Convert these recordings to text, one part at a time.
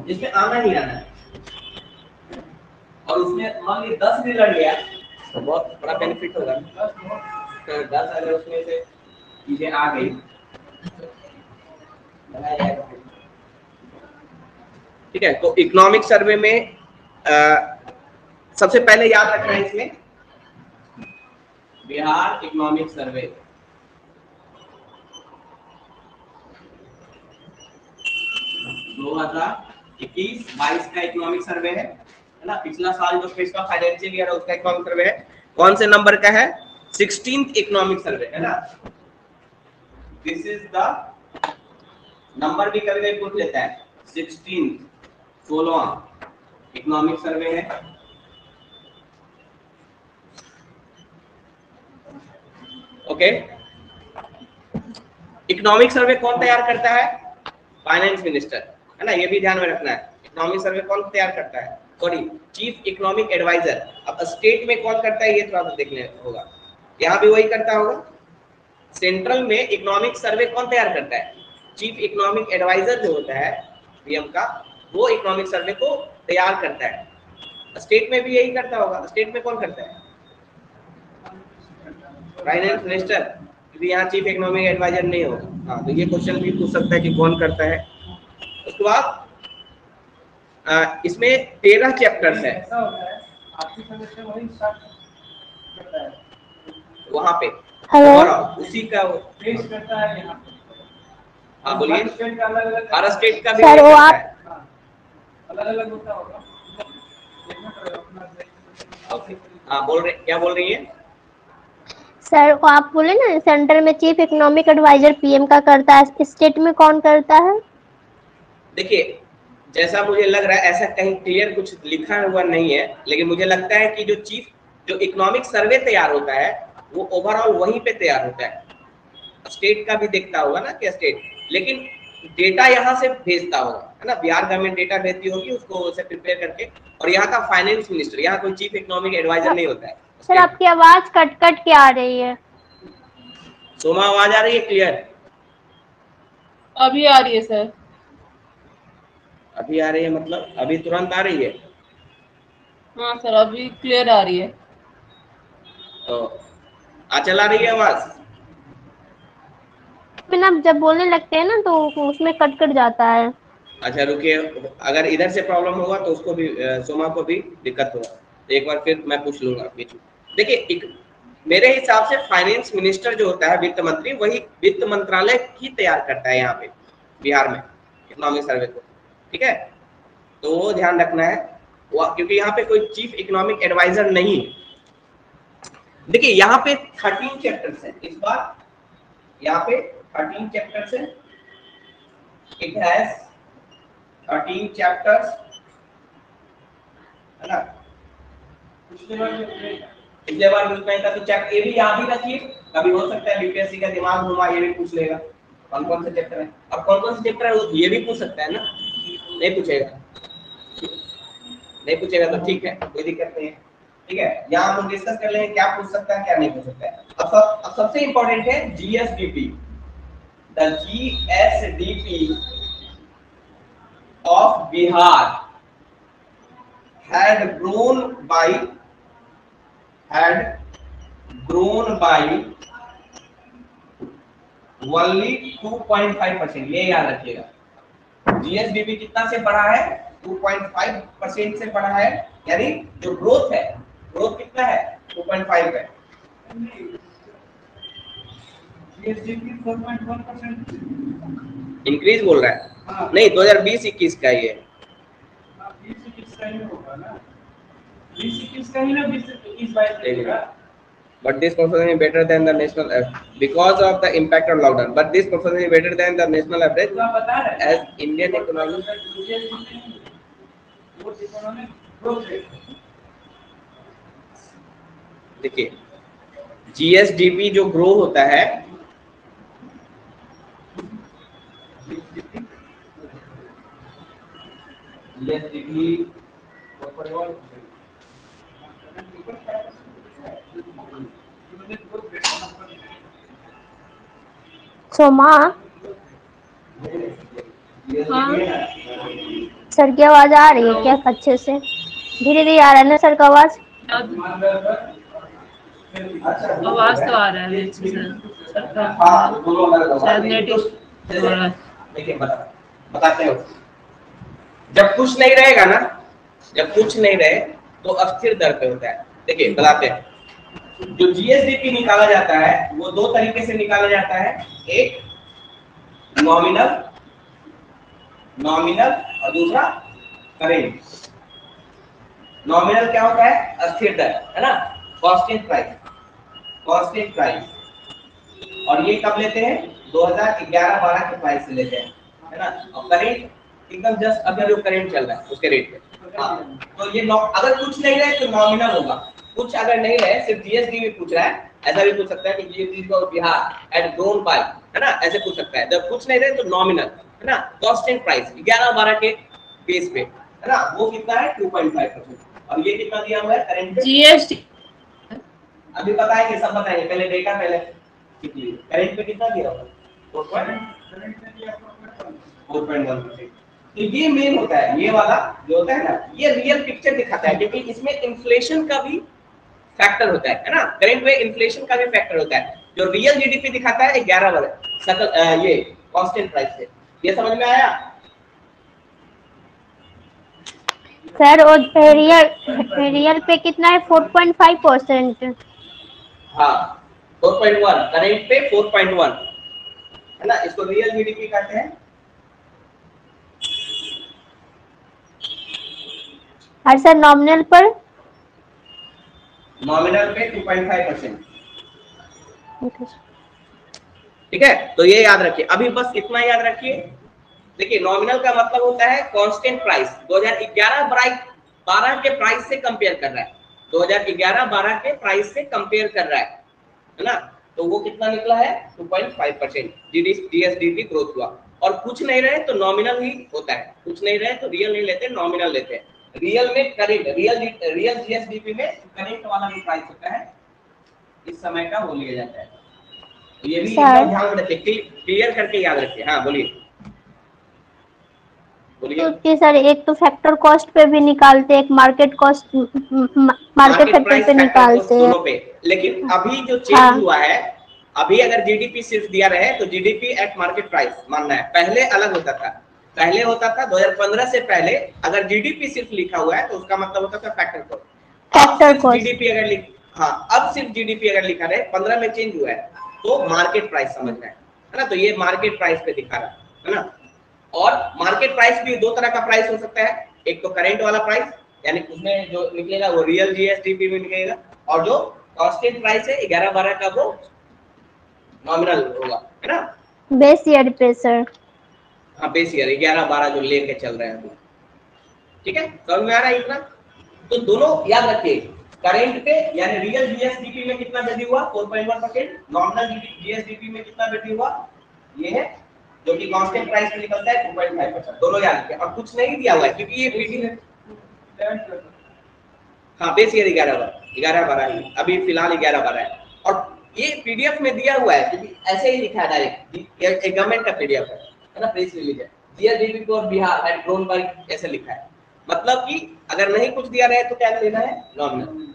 जिसमें आना ही आना है, और उसमें मान लीजिए 10 भी लड़ गया तो बहुत बड़ा बेनिफिट होगा। 10 अगर उसमें से चीजें आ गई लगाया जाएगा। ठीक है, तो इकोनॉमिक सर्वे में सबसे पहले याद रखना है इसमें बिहार इकोनॉमिक सर्वे 2021-22 का इकोनॉमिक सर्वे है ना। पिछला साल जो पिछला फाइनेंशियल ईयर है उसका इकोनॉमिक सर्वे है। कौन से नंबर का है? 16th इकोनॉमिक सर्वे है ना। दिस इज द नंबर भी कभी पूछ लेता है। 16वां इकोनॉमिक सर्वे है। ओके, इकोनॉमिक सर्वे कौन तैयार करता है? फाइनेंस मिनिस्टर, है ना, ये भी ध्यान में रखना है। इकोनॉमिक सर्वे कौन तैयार करता है? Sorry, chief economic advisor. अब स्टेट में कौन करता है ये थोड़ा सा देखने होगा। यहाँ भी वही करता होगा। सेंट्रल में इकोनॉमिक सर्वे कौन तैयार करता है? चीफ इकोनॉमिक एडवाइजर जो होता है पीएम का, वो इकोनॉमिक सर्वे को तैयार करता है। स्टेट में भी यही करता होगा। स्टेट में कौन करता है? फाइनेंस मिनिस्टर, क्योंकि यहाँ चीफ इकोनॉमिक एडवाइजर नहीं होगा। हाँ, तो ये क्वेश्चन भी पूछ सकता है कि कौन करता है। उसके बाद इसमें 13 चैप्टर्स है वहां पे। और उसी का करता है यहाँ। हाँ बोलिए। हर स्टेट का भी करता है, अलग-अलग होता होगा। हाँ, बोल रहे, क्या बोल रही है सर? आप बोले ना सेंटर में चीफ इकोनॉमिक एडवाइजर पीएम का करता है, स्टेट में कौन करता है? देखिए, जैसा मुझे लग रहा है ऐसा कहीं क्लियर कुछ लिखा हुआ नहीं है, लेकिन मुझे लगता है कि जो इकोनॉमिक सर्वे तैयार होता है वो ओवरऑल वहीं पे तैयार होता है। स्टेट का भी देखता होगा ना कि स्टेट, लेकिन डेटा यहाँ से भेजता होगा, है ना। बिहार गवर्नमेंट डेटा भेजती होगी उसको, उसे प्रिपेयर करके। और यहाँ का फाइनेंस मिनिस्टर, यहाँ कोई चीफ इकोनॉमिक एडवाइजर नहीं होता है। सर आपकी आवाज कट कट के आ रही है। सोमा, आवाज आ रही है क्लियर? अभी आ रही है सर। अभी आ रही है मतलब अभी तुरंत आ रही है? हाँ सर, अभी क्लियर आ रही है। तो चला रही है आवाज? बिना जब बोलने लगते हैं ना तो उसमें कट कट जाता है। अच्छा रुकिए, अगर इधर से प्रॉब्लम होगा तो उसको भी, सोमा को भी दिक्कत होगा। एक बार फिर मैं पूछ लूंगा बीच में। देखिए, मेरे हिसाब से फाइनेंस मिनिस्टर जो होता है, वित्त मंत्री, वही वित्त मंत्रालय ही तैयार करता है यहाँ पे बिहार में इकोनॉमिक सर्वे को। ठीक है, तो वो ध्यान रखना है, क्योंकि यहाँ पे कोई चीफ इकोनॉमिक एडवाइजर नहीं है। देखिए यहाँ पे 13 चैप्टर्स है इस बार। यहाँ पे 13 चैप्टर्स है। इट हैज 13 चैप्टर्स, है ना। पिछले बार न्यूज में था तो चैप्टर ये भी याद ही रखिए, कभी हो सकता है बीपीएससी का दिमाग घुमा ये भी पूछ लेगा कौन कौन से चैप्टर है। अब कौन कौन से चैप्टर है ये भी पूछ सकता है ना। नहीं पूछेगा, नहीं पूछेगा तो ठीक है, कोई दिक्कत नहीं है। ठीक है, यहाँ हम डिस्कस कर लेंगे क्या पूछ सकता है क्या नहीं पूछ सकता है। अब सबसे इंपॉर्टेंट है GSDP. The GSDP of Bihar had grown by only 2.5%। ये याद रखिएगा, जीएसडीपी कितना से बढ़ा है? 2.5% से बढ़ा है। यानी जो ग्रोथ है, ग्रोथ कितना है? 2.5 है। जीएसडीपी 4.1% इंक्रीज बोल रहा है। नहीं, 2020-21 का ये 20-21 का ही होगा ना। 20-21 का ही ना, 20-21 का। But this performance is better than the national because of the impact of lockdown. But this performance is better than the national average as Indian economy. देखिए, जीएसडीपी जो ग्रो होता है, सोमा हाँ सर की आवाज आ रही है क्या अच्छे से? धीरे धीरे आ रहा है ना सर का आवाज? आवाज तो आ रहा है अच्छे से सर का। हाँ दोनों अलग होगा, शायद लेकिन नेट तो इशू हो रहा है। देखिए बताते हैं। जब कुछ नहीं रहेगा ना, जब कुछ नहीं रहे तो अस्थिर दर पे होता है। देखिए बताते हैं, जो जीएसडीपी निकाला जाता है वो दो तरीके से निकाला जाता है। एक नॉमिनल और दूसरा करेंट। नॉमिनल क्या होता है? अस्थिर दर, है ना, कांस्टेंट प्राइस। और ये कब लेते हैं? 2011-12 के प्राइस से लेते हैं, है ना। और करेंट एकदम जस्ट अभी जो करेंट चल रहा है उसके रेट पे। हाँ, तो ये अगर कुछ नहीं रहे तो नॉमिनल होगा, कुछ अगर नहीं रहे, सिर्फ जीएसडी में पूछ रहा है, ऐसा भी पूछ सकता है कि जीएसडी को बिहार एट ग्रोन बाय, है ना, ऐसे पूछ सकता है। जब कुछ नहीं रहे तो नॉमिनल, है ना, कांस्टेंट प्राइस 11-12 के बेस पे, है ना, वो कितना है? 2.5%। और ये कितना दिया हुआ है करेंट पे? जीएसटी अभी बताएंगे, सब बताएंगे, पहले डेटा पहले कितनी करेंट पे कितना दिया होगा? 4.1%। तो ये मेन होता है, ये वाला जो होता है ना, ये रियल पिक्चर दिखाता है, क्योंकि इसमें इन्फ्लेशन का भी फैक्टर होता है ना। करेंट में इन्फ्लेशन का भी फैक्टर होता है। जो रियल जीडीपी दिखाता है 11 वाला सकल ये कांस्टेंट प्राइस से। ये समझ में आया सर और रियल पे कितना है? 4.5%। हाँ 4.1 करेंट पे 4.1, है ना, इसको रियल जीडीपी कहते हैं। और सर नॉमिनल पर? नॉमिनल पे 2.5%। ठीक है, तो ये याद रखिए, अभी बस इतना याद रखिए। देखिए नॉमिनल का मतलब होता है कांस्टेंट प्राइस, 2011-12 के प्राइस से कंपेयर कर रहा है, 2011-12 के प्राइस से कंपेयर कर रहा है ना। तो वो कितना निकला है? 2.5% जीएसडीपी ग्रोथ हुआ। और कुछ नहीं रहे तो नॉमिनल ही होता है, कुछ नहीं रहे तो रियल नहीं लेते, नॉमिनल लेते हैं। रियल में करेंट, रियल जीएसडीपी में करेंट वाला भी प्राइस होता है, इस समय का वो लिया जाता है। तो ये भी एकदम ध्यान में रखिए, क्लियर करके याद रखिए। हाँ बोलिए तो सर एक तो फैक्टर कॉस्ट पे भी निकालते हैं, एक मार्केट कॉस्ट मार्केट फैक्टर पे निकालते हैं। दोनों पे। लेकिन अभी जो चेंज हुआ है, अभी अगर जीडीपी सिर्फ दिया रहे तो जीडीपी एट मार्केट प्राइस मानना है। पहले अलग होता था, पहले होता था 2015 से पहले अगर जीडीपी सिर्फ लिखा हुआ है तो उसका मतलब होता था फैक्टर कॉस्ट। जीडीपी अगर अब सिर्फ जीडीपी अगर लिखा रहे, 15 में चेंज हुआ है तो मार्केट प्राइस समझना है ना। तो ये मार्केट प्राइस पे दिखा रहा है ना। और मार्केट प्राइस भी दो तरह का प्राइस हो सकता है, एक तो करेंट वाला प्राइस, यानी उसमें जो निकलेगा वो रियल जीएसडीपी में निकलेगा, और जो कांस्टेंट प्राइस है 11-12 का वो नॉमिनल होगा, है ना, बेस ईयर पे सर। हाँ बेस ईयर 11-12 जो लेके चल रहे हैं अभी। ठीक है, समझ में आ रहा है इतना? तो दोनों याद रखिए, करेंट पे यानी रियल जीएसडीपी में कितना वृद्धि हुआ? 4.1%। नॉमिनल जीएसडीपी में कितना वृद्धि हुआ? ये है जो कि कांस्टेंट प्राइस में निकलता है 2.5%। दोनों याद रखिए। और कुछ नहीं दिया हुआ है क्योंकि ये पीडी है। हाँ बेस ईयर 11-12 अभी फिलहाल 11-12 है। और ये पीडीएफ में दिया हुआ है क्योंकि ऐसे ही लिखा है डायरेक्ट, एक गवर्नमेंट का पीडीएफ है ना, प्रेस रिलीज है, GSDP for Bihar at grown by, ऐसे लिखा है। मतलब कि अगर नहीं कुछ दिया रहे तो क्या लेना है? नॉमिनल।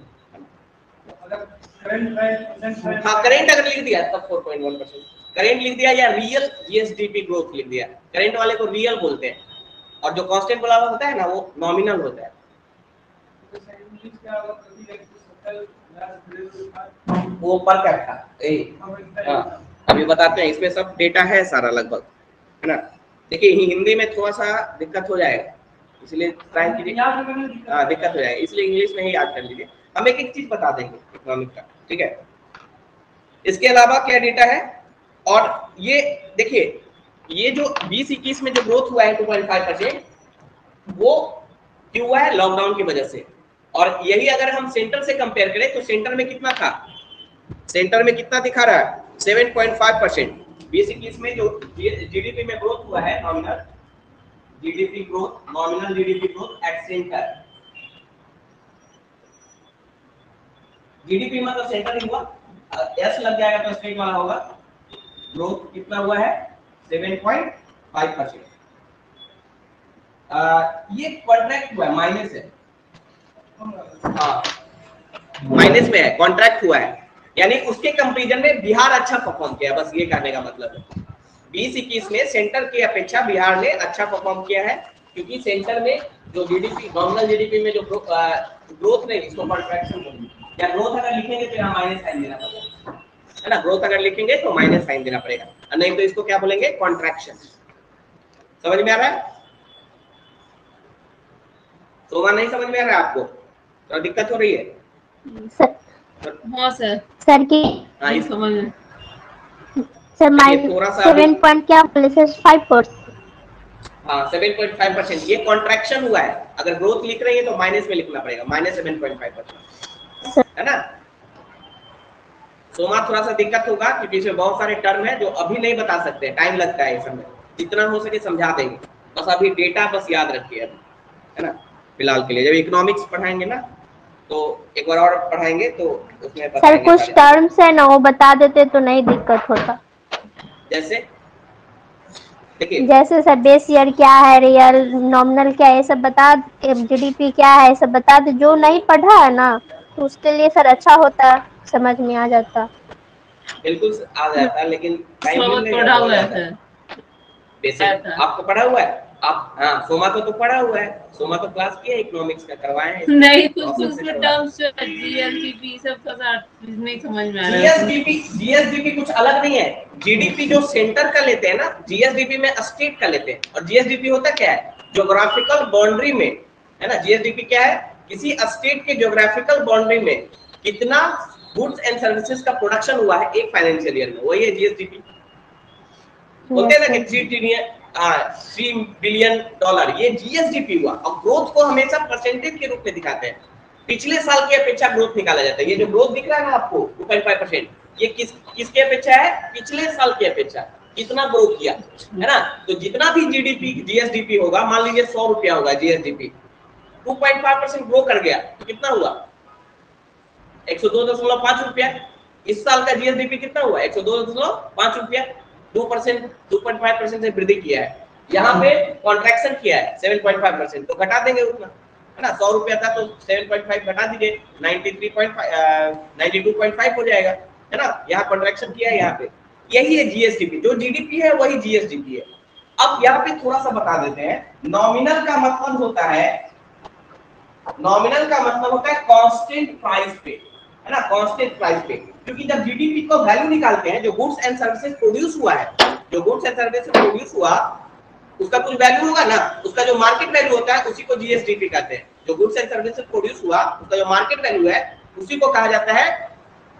हाँ करेंट अगर लिख दिया तब 4.1% करेंट लिख दिया, या रियल जीएसडीपी ग्रोथ लिख दिया। करेंट वाले को रियल बोलते हैं, और जो कांस्टेंट वाला होता है ना वो नॉमिनल होता है। वो पर कैपिटा, हाँ अभी बताते हैं, इसमें सब डेटा है सारा लगभग, है ना। देखिए हिंदी में थोड़ा सा दिक्कत हो जाएगा, इसलिए ट्राई कीजिए, हाँ दिक्कत हो जाएगी, इसलिए इंग्लिश में ही याद कर लीजिए। हम एक एक चीज बता देंगे इकोनॉमिक का, ठीक है। इसके अलावा क्या डेटा है? और ये देखिए, ये जो 20-21 में जो ग्रोथ हुआ है 2.5%, वो क्यों हुआ है? लॉकडाउन की वजह से। और यही अगर हम सेंटर से कंपेयर करें तो सेंटर में कितना था? सेंटर में कितना दिखा रहा है? 7.5%। 20-21 में जो जीडीपी में ग्रोथ हुआ है, nominal GDP growth, nominal GDP growth at centre, GDP मतलब सेंटर ही हुआ, एस लग जाएगा तो स्टेट वाला होगा। ग्रोथ कितना हुआ है? 7.5%। ये कॉन्ट्रैक्ट हुआ है, माइनस है, हाँ माइनस में है, कॉन्ट्रैक्ट हुआ है, यानी उसके कंपैरिजन में बिहार अच्छा परफॉर्म किया, बस ये कहने का मतलब है 2021 में सेंटर की अपेक्षा बिहार ने अच्छा परफॉर्म किया है, क्योंकि सेंटर में जो जीडीपी, नॉमिनल जीडीपी में जो ग्रोथ नहीं, इसको कॉन्ट्रैक्शन बोलते हैं, या ग्रोथ अगर लिखेंगे तो यहाँ माइनस साइन देना पड़ेगा, है ना, ग्रोथ अगर लिखेंगे तो माइनस साइन देना पड़ेगा, और नहीं तो इसको क्या बोलेंगे, कॉन्ट्रैक्शन। समझ में आ रहा है? सोमा नहीं समझ में आ रहा है आपको? तो दिक्कत हो रही है? हाँ सर। सर की नहीं समझ में। सर माइनस 7 पॉइंट क्या बोले सर? 5%। हाँ 7.5%, ये कॉन्ट्रैक्शन हुआ है, अगर ग्रोथ लिख रही है तो माइनस में लिखना पड़ेगा, माइनस 7.5%, है ना। सोमा थोड़ा सा दिक्कत होगा क्योंकि इसमें बहुत सारे टर्म है जो अभी नहीं बता सकते, टाइम लगता है, इस समय जितना हो सके समझा देंगे, बस अभी डेटा बस याद रखिए अभी, है ना, फिलहाल के लिए। जब इकोनॉमिक्स पढ़ाएंगे ना तो एक बार और पढ़ाएंगे तो उसमें सर कुछ टर्म्स है ना वो बता देते तो नहीं दिक्कत होता। जैसे देखिए, जैसे सर बेस ईयर क्या है, रियल नॉमिनल क्या है, ये सब बता, जीडीपी क्या है, ये सब बता दे, जो नहीं पढ़ा है ना तो उसके लिए सर अच्छा होता, समझ में आ जाता। बिल्कुल आ जाता, लेकिन टाइम पढ़ा हुआ है बेसिक आपको पढ़ा हुआ है आप, हाँ सोमा तो पढ़ा हुआ है, सोमा तो क्लास किया इकोनॉमिक्स का, करवाए हैं नहीं, कुछ उसमें टर्म्स जीएसडीपी सब का नहीं समझ में आ रहा है। जीएसडीपी कुछ अलग नहीं है, जीडीपी जो सेंटर का लेते हैं ना, जीएसडीपी में स्टेट का लेते हैं, और जीएसडीपी होता क्या है, ज्योग्राफिकल बाउंड्री में, है ना, जीएसडीपी क्या है, किसी स्टेट के ज्योग्राफिकल बाउंड्री में कितना गुड्स एंड सर्विसेज का प्रोडक्शन हुआ है एक फाइनेंशियल ईयर में, वही है जीएसडीपी। बोलते हैं ना कि 3 बिलियन डॉलर, ये जीएसडीपी हुआ, और ग्रोथ को हमेशा परसेंटेज के रूप में दिखाते हैं, पिछले साल की अपेक्षा ग्रोथ निकाला जाता है। ये जो ग्रोथ दिख रहा है ना आपको 2.5%, ये किसके अपेक्षा है, पिछले साल की अपेक्षा कितना ग्रोथ किया, है ना। तो जितना भी जीडीपी जीएसडीपी होगा, मान लीजिए 100 रुपया होगा जीएसडीपी, 2.5% ग्रो कर गया तो कितना हुआ, 102.5 रुपया। इस साल का जीएसडीपी कितना हुआ, 102.5 रुपया, 2%, 2.5% से वृद्धि किया है। यहाँ पे कॉन्ट्रैक्शन किया है 7.5%, तो घटा देंगे उतना, है ना, 100 रुपया था तो 7.5 घटा दीजिए, 92.5 हो जाएगा, है ना। यहाँ कॉन्ट्रैक्शन किया है, यहाँ पे यही है जीएसडीपी, जो जीडीपी है वही जीएसडीपी है। अब यहाँ पे थोड़ा सा बता देते हैं, नॉमिनल का मतलब होता है, नॉमिनल का मतलब होता है कांस्टेंट प्राइस पे, है ना, कांस्टेंट प्राइस पे, क्योंकि जब जीडीपी को वैल्यू निकालते हैं, जो गुड्स एंड सर्विसेज प्रोड्यूस हुआ है, जो गुड्स एंड सर्विसेज प्रोड्यूस हुआ उसका कुछ वैल्यू होगा ना, उसका जो मार्केट वैल्यू होता है उसी को जीएसडीपी कहते हैं। जो गुड्स एंड सर्विसेज प्रोड्यूस हुआ उसका जो मार्केट वैल्यू है उसी को कहा जाता है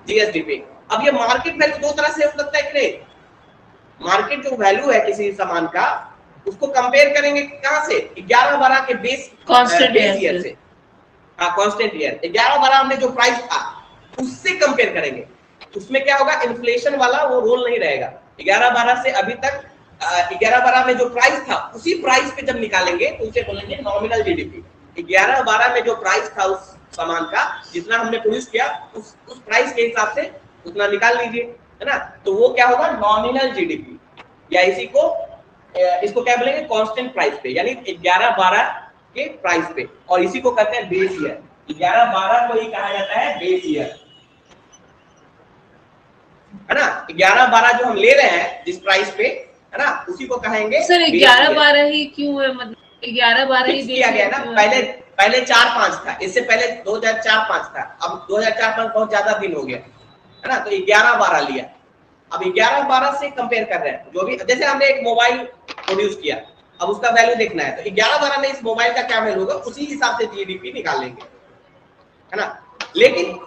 जीएसडीपी। अब ये मार्केट वैल्यू दो तरह से हो सकता है कि नहीं, मार्केट जो वैल्यू है किसी सामान का उसको कंपेयर करेंगे कहां से, 11-12 के बेस कांस्टेंट ईयर से, हाँ कांस्टेंट ईयर, 11-12 हमने जो प्राइस था उससे कंपेयर करेंगे, उसमें क्या होगा, इन्फ्लेशन वाला वो रोल नहीं रहेगा। 11-12 से अभी तक 11-12 में जो प्राइस था उसी प्राइस पे जब निकालेंगे तो उसे बोलेंगे नॉमिनल जीडीपी। 11-12 में जो प्राइस था उस सामान का, जितना हमने प्रोड्यूस किया उस प्राइस के हिसाब से उतना निकाल लीजिए, है ना, तो वो क्या होगा, नॉमिनल जीडीपी, या इसको क्या बोलेंगे, कांस्टेंट प्राइस पे, यानी 11-12 के प्राइस पे, और इसी को कहते हैं बेस ईयर। 11-12 को ही कहा जाता है बेस ईयर, है ना। 11-12 जो हम ले रहे हैं जिस प्राइस पे, है ना, उसी को कहेंगे सर। 11-12 ही क्यों है, मतलब 11-12 ही किया गया ना, पहले 4-5 था, इससे पहले 2004-5 था, अब 2004-5 बहुत ज्यादा दिन हो गया, है ना, तो 11-12 लिया। अब 11-12 से कंपेयर कर रहे हैं, जो भी, जैसे हमने एक मोबाइल प्रोड्यूस किया, अब उसका वैल्यू देखना है तो 11-12 में इस मोबाइल का क्या वैल्यू होगा उसी हिसाब से जीडीपी निकालेंगे, है ना। लेकिन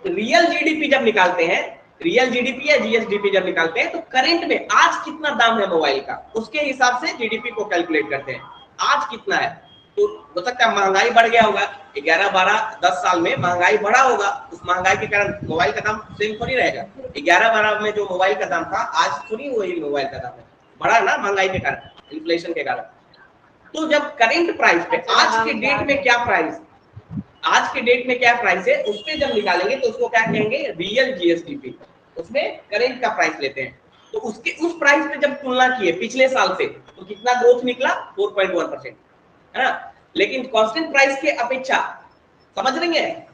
रियल जीडीपी जब निकालते हैं, रियल जीडीपी या जीएसडीपी जब निकालते हैं तो करंट में आज कितना दाम है मोबाइल का उसके हिसाब से जीडीपी को कैलकुलेट करते हैं, आज कितना है। तो हो सकता है महंगाई बढ़ गया होगा, 11-12-10 साल में महंगाई बढ़ा होगा, उस महंगाई के कारण मोबाइल का दाम सेम थोड़ी रहेगा। 11-12 में जो मोबाइल का दाम था आज थोड़ी वही मोबाइल का दाम है, बढ़ा ना महंगाई के कारण, इन्फ्लेशन के कारण। तो जब करेंट प्राइस पे आज के डेट में क्या प्राइस, आज के डेट में क्या प्राइस है उस पे जब निकालेंगे तो उसको क्या कहेंगे, रियल जीएसडीपी, उसमें करेंट का प्राइस लेते हैं। तो उसके उस प्राइस पे जब तुलना किए पिछले साल से तो कितना ग्रोथ निकला, 4.1%। है ना, लेकिन कांस्टेंट प्राइस के अपेक्षा, समझ रही है,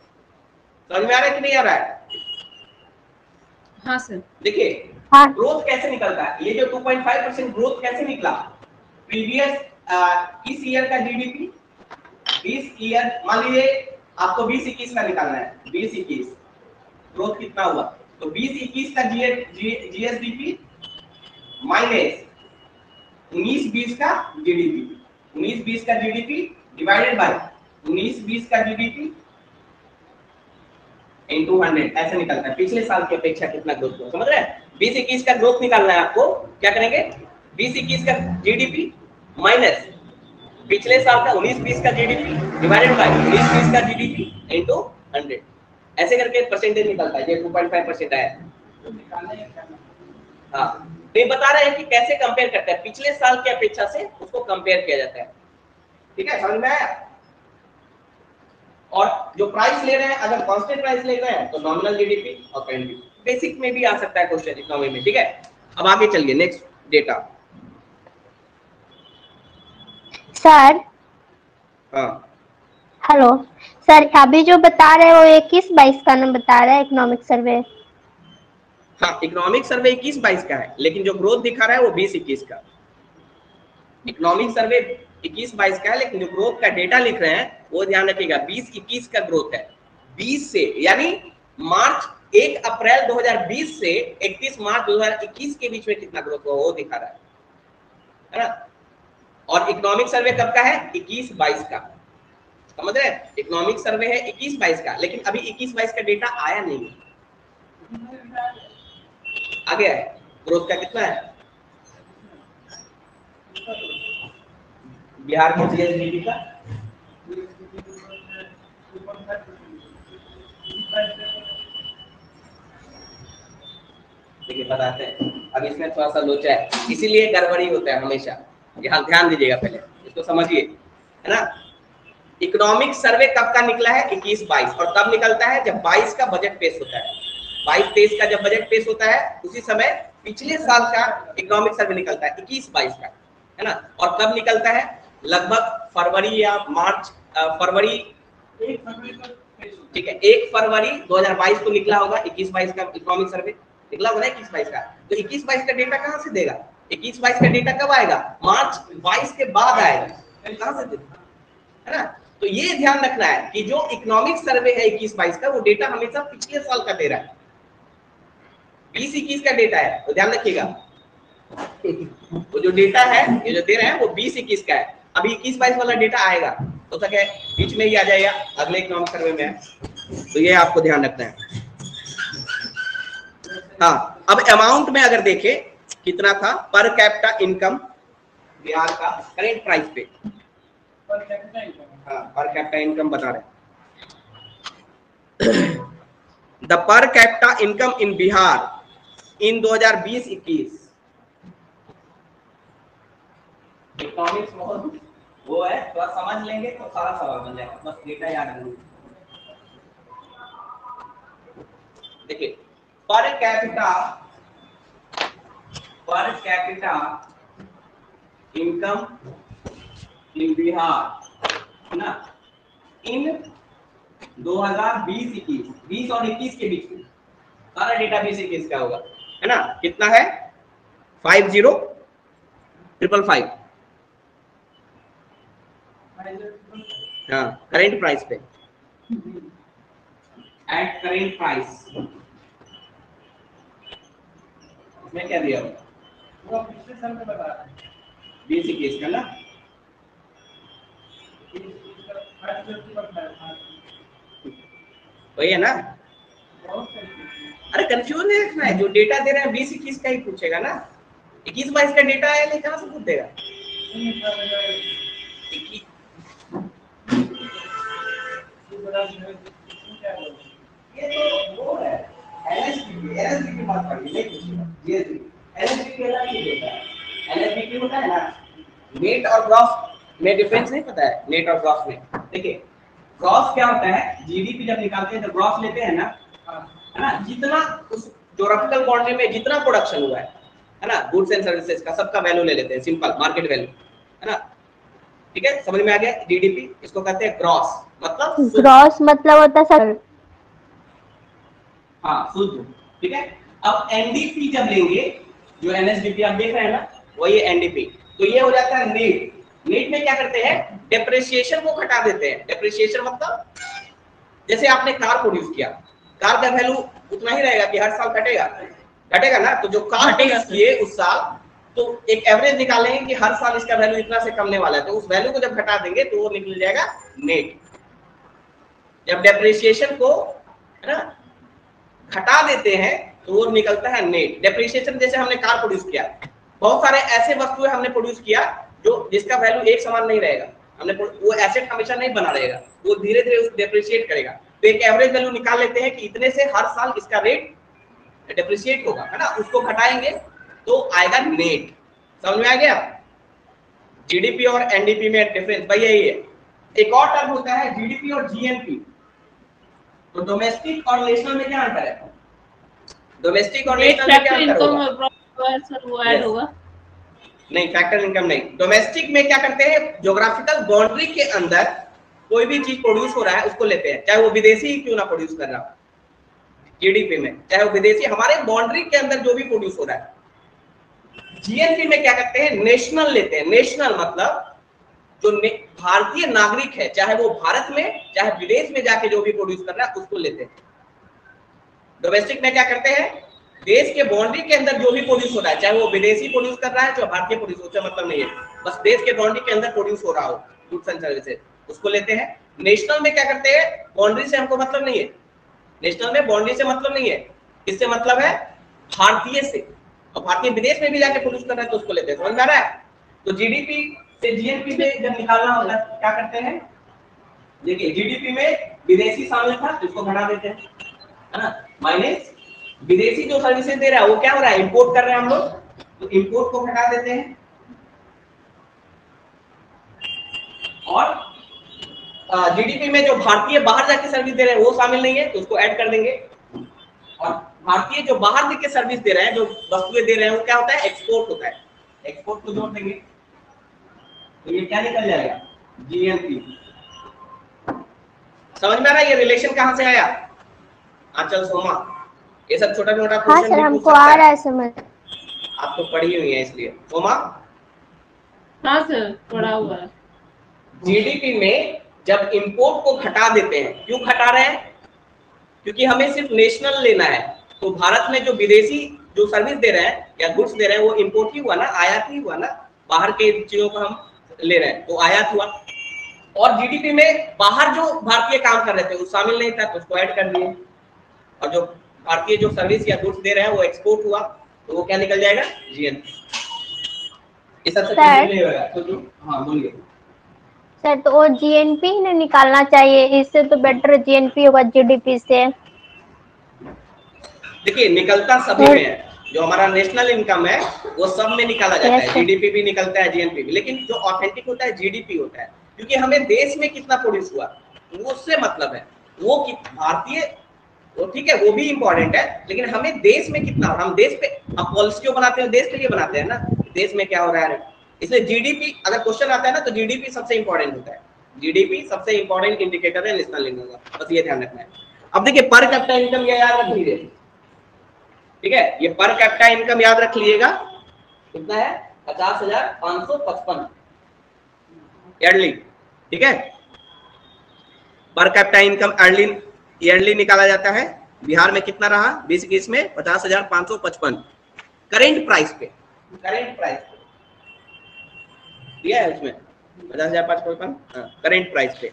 समझ में आ रहा है कि नहीं आ रहा है? हाँ सर। देखिए हाँ ग्रोथ कैसे निकलता है, ये जो 2.5% ग्रोथ कैसे निकला, प्रीवियस इस ईयर का जीडीपी 20 ईयर, मान लीजिए आपको 20-21 का निकालना है, 20-21 ग्रोथ कितना हुआ, तो 20-21 का जीएसडीपी माइनस 19-20 का जीडीपी, 19-20 का जीडीपी डिवाइडेड बाय 19-20 का जीडीपी इनटू 100, ऐसे निकलता है पिछले साल की अपेक्षा कितना ग्रोथ हुआ, समझ रहे हैं? 20-21 का ग्रोथ निकालना है आपको, क्या करेंगे, 20-21 का जीडीपी माइनस पिछले साल का 19-20 का जीडीपी डिवाइडेड बाय 19-20 का जीडीपी इनटू 100, ऐसे करके परसेंटेज निकलता है, ये 2.5% आया। हाँ, तो ये बता रहे हैं कि कैसे कंपेयर करते हैं, पिछले साल की अपेक्षा से उसको कंपेयर किया जाता है, ठीक है, समझ में आया? और जो प्राइस ले रहे हैं, अगर कांस्टेंट प्राइस ले रहे हैं तो नॉमिनल जीडीपी और करंट जीडीपी, बेसिक में भी आ सकता है क्वेश्चन इकोनॉमी में, ठीक है। अब आगे चलिए नेक्स्ट डेटा। सर, हाँ हेलो सर, अभी जो बता रहे हो 21-22 का नाम बता रहा है इकोनॉमिक सर्वे। हाँ, इकोनॉमिक सर्वे 21-22 का है, लेकिन जो ग्रोथ दिखा रहा है वो 20-21 का। इकोनॉमिक सर्वे 21-22 का है, लेकिन जो ग्रोथ का डेटा लिख रहे हैं वो ध्यान रखिएगा 20-21 का ग्रोथ है, 20 से, यानी मार्च 1 अप्रैल 2020 से 31 मार्च 2021 के बीच में कितना ग्रोथ हुआ वो दिखा रहा है ना। और इकोनॉमिक सर्वे कब का है, 21-22 का, समझ रहे हैं? इकोनॉमिक सर्वे है 21-22 का, लेकिन अभी 21-22 का डेटा आया नहीं, आ गया है। ग्रोथ का कितना है बिहार के जीएसडीपी का, देखिए बताते हैं। अब इसमें थोड़ा सा लोचा है, इसीलिए गड़बड़ी होता है हमेशा, यहाँ ध्यान दीजिएगा, पहले इसको समझिए, है ना। इकोनॉमिक सर्वे कब का निकला है, 21-22, और तब निकलता है जब 22 का बजट पेश होता है, 22-23 का जब बजट पेश होता है उसी समय पिछले साल का इकोनॉमिक सर्वे निकलता है 21-22 का, है ना। और कब निकलता है, लगभग फरवरी या मार्च, फरवरी, ठीक है, 1 फरवरी 2022 को निकला होगा 21-22 का इकोनॉमिक सर्वे निकला होगा 21-22 का। तो 21-22 का डेटा कहाँ से देगा, 21-22 का डेटा कब आएगा, मार्च 22 के बाद आएगा, कहाँ से देगा, है ना। तो ये ध्यान रखना है कि जो इकोनॉमिक सर्वे है 21-22 का, वो डेटा हमेशा पिछले साल का दे रहा है, 20-21 का डेटा है, तो ध्यान रखिएगा। तो जो डेटा है ये जो दे रहे हैं वो 20-21 का है, अभी 21-22 वाला डेटा आएगा, हो सके बीच में ही आ जाएगा, अगले इकोनॉमिक सर्वे में है, तो ये आपको ध्यान रखना है। हाँ, अब अमाउंट में अगर देखें कितना था पर कैपिटा इनकम बिहार का करेंट प्राइस पे, हाँ पर कैपिटा इनकम बता रहे हैं। The per capita income in Bihar in 2020-21, economics वो है, थोड़ा समझ लेंगे तो सारा सवाल बन जाएगा, बस डेटा याद रखना। देखिए per capita income in Bihar, है ना, इन 2020-21, 20 और 21 के बीच में सारा डेटा 20-21 का होगा, है ना। कितना है, 50,555, हाँ करेंट प्राइस पे, एट करेंट प्राइस, इसमें क्या दिया होगा, पिछले साल में बता रहा है 20-21 का ना, वही है ना। अरे कंफ्यूज नहीं रखना है, जो डेटा दे रहे हैं 20-21 का ही पूछेगा ना, 21-22 का डेटा आया नहीं, कहाँ से पूछ देगा। ये तो वो है एलएसडी की बात कर रही है, एलएसडी अलग चीज होता है, एलएसडी होता है ना, नेट और ग्रॉस में डिफरेंस नहीं पता है, नेट और ग्रॉस में। देखिए ग्रॉस क्या होता है, जीडीपी जब निकालते हैं तो ग्रॉस लेते हैं ना, है ना, जितना उस ज्योग्राफिकल बाउंड्री में जितना प्रोडक्शन हुआ है ना, गुड्स एंड सर्विसेज का सबका वैल्यू ले लेते हैं, सिंपल मार्केट वैल्यू, है ना। ठीक है, समझ में आ गया। जीडीपी इसको कहते हैं ग्रॉस, मतलब ग्रॉस मतलब होता है सर, हाँ शुद्ध, ठीक है। अब एनडीपी जब लेंगे, जो एनएसडीपी आप देख रहे हैं ना, वही एनडीपी, तो ये हो जाता है नेट। नेट में क्या करते हैं, डेप्रिसिएशन को घटा देते हैं। डेप्रिसिएशन मतलब जैसे आपने कार प्रोड्यूस किया, कार का वैल्यू उतना ही रहेगा कि हर साल घटेगा ना, तो जो कार प्रोड्यूस किए उस साल, तो एक एवरेज निकालेंगे कि हर साल इसका वैल्यू इतना से कमने वाला है, तो उस वैल्यू को जब घटा देंगे तो वो निकल जाएगा नेट। जब डेप्रिसिएशन को है ना घटा देते हैं तो वो निकलता है नेट। डेप्रिसिएशन जैसे हमने कार प्रोड्यूस किया, बहुत सारे ऐसे वस्तुएं हमने प्रोड्यूस किया जो जिसका वैल्यू एक समान नहीं रहेगा, हमने वो एसेट हमेशा नहीं बना रहेगा, वो धीरे धीरे डेप्रिसिएट करेगा, तो एक एवरेज वैल्यू निकाल लेते हैं कि इतने से हर साल इसका रेट डेप्रिसिएट होगा, है ना, उसको घटाएंगे तो आएगा नेट। समझ में आ गया। जीडीपी और एनडीपी में डिफरेंस भाई यही है। एक और टर्म होता है जीडीपी और जीएनपी। तो डोमेस्टिक और नेशनल में क्या अंतर है, डोमेस्टिक और नेशनल में क्या अंतर होगा? नहीं, फैक्टर इनकम नहीं। डोमेस्टिक में क्या करते हैं, ज्योग्राफिकल बाउंड्री के अंदर कोई भी चीज प्रोड्यूस हो रहा है उसको लेते हैं, चाहे वो विदेशी ही क्यों ना प्रोड्यूस कर रहा हो। जीडीपी में चाहे वो विदेशी, हमारे बाउंड्री के अंदर जो भी प्रोड्यूस हो रहा है। जीएनपी में क्या करते हैं, नेशनल लेते हैं। नेशनल मतलब जो भारतीय नागरिक है, चाहे वो भारत में चाहे विदेश में जाके जो भी प्रोड्यूस कर रहा है उसको लेते हैं। डोमेस्टिक में क्या करते हैं, देश के बाउंड्री के अंदर जो भी प्रोड्यूस हो रहा है, चाहे वो विदेशी प्रोड्यूस कर रहा है चाहे भारतीय प्रोड्यूस, उससे मतलब नहीं है, बस देश के बाउंड्री के अंदर प्रोड्यूस हो रहा हो गुड्स एंड सर्विसेज, उसको लेते हैं। नेशनल में क्या करते हैं, बाउंड्री से हमको मतलब नहीं है, नेशनल में बाउंड्री से मतलब नहीं है, इससे मतलब है भारतीय से, और भारतीय विदेश में भी जाके प्रोड्यूस कर रहा है तो उसको लेते हैं। समझ में आ रहा है। तो जीडीपी से जीएनपी में जब निकालना होता है क्या करते हैं, देखिए जीडीपी में विदेशी शामिल था तो इसको घटा देते हैं, है ना, माइनस विदेशी जो सर्विसेज दे रहा है वो क्या हो रहा है, इंपोर्ट कर रहे हैं हम लोग, तो इंपोर्ट को घटा देते हैं। और जीडीपी में जो भारतीय बाहर जाके सर्विस दे रहे हैं वो शामिल नहीं है तो उसको ऐड कर देंगे। और भारतीय जो बाहर जाके सर्विस दे रहे हैं, जो वस्तुएं दे रहे हैं, वो क्या होता है, एक्सपोर्ट होता है, एक्सपोर्ट को जोड़ देंगे तो ये क्या निकल जाएगा, जीएनपी। समझ में आ रहा है ये रिलेशन कहां से आया। आंचल सोमा, ये सब छोटा छोटा क्वेश्चन, हाँ सर हमको आ रहा है समझ, आप तो पढ़ी हुई है इसलिए। सोमा, हाँ सर पढ़ा हुआ है। जीडीपी में जब इंपोर्ट को घटा देते हैं, क्यों घटा रहे हैं, क्योंकि हमें सिर्फ नेशनल लेना है, तो भारत में जो विदेशी जो सर्विस दे रहे हैं या गुड्स दे रहे हैं वो इंपोर्ट ही हुआ ना, आयात ही हुआ ना, बाहर के चीजों को हम ले रहे हैं तो आयात हुआ। और जीडीपी में बाहर जो भारतीय काम कर रहे थे वो शामिल नहीं था तो उसको ऐड कर दिए, और जो भारतीय जो सर्विस या गुड्स दे रहे हैं वो एक्सपोर्ट हुआ तो वो क्या निकल जाएगा, जीएनपी। इस सबसे क्लियर होगा तो हाँ बोलिए सर। तो वो जीएनपी ही निकालना चाहिए, इससे तो बेटर जीएनपी होगा जीडीपी से। देखिए निकलता सभी में है, जो हमारा नेशनल इनकम है वो सब में निकाला जाता है, जीडीपी भी निकलता है, जीएनपी भी, लेकिन जो ऑथेंटिक होता है जीडीपी होता है, क्योंकि हमें देश में कितना प्रोड्यूस हुआ वो उससे मतलब है। वो भारतीय वो ठीक है वो भी इंपॉर्टेंट है, लेकिन हमें देश में कितना, हम देश पे हम पॉलिसी जो बनाते हैं देश के लिए बनाते हैं ना, देश में क्या हो रहा है, इसलिए जीडीपी अगर क्वेश्चन आता है ना तो जीडीपी सबसे इंपॉर्टेंट होता है। जीडीपी सबसे इंपॉर्टेंट इंडिकेटर है नेशनल इनकम का, बस ये ध्यान रखना है। अब देखिए पर कैपिटा इनकम ये याद रख लीजिए, ठीक है, ये पर कैपिटा इनकम याद रख लीजिएगा, कितना है 50,555 ईयरली, ठीक है। पर कैपिटा इनकम ईयरली निकाला जाता है। बिहार में कितना रहा 2021 में 50,555 करेंट प्राइस पे, करेंट प्राइस पे दिया है उसमें 50,555 करेंट प्राइस पे,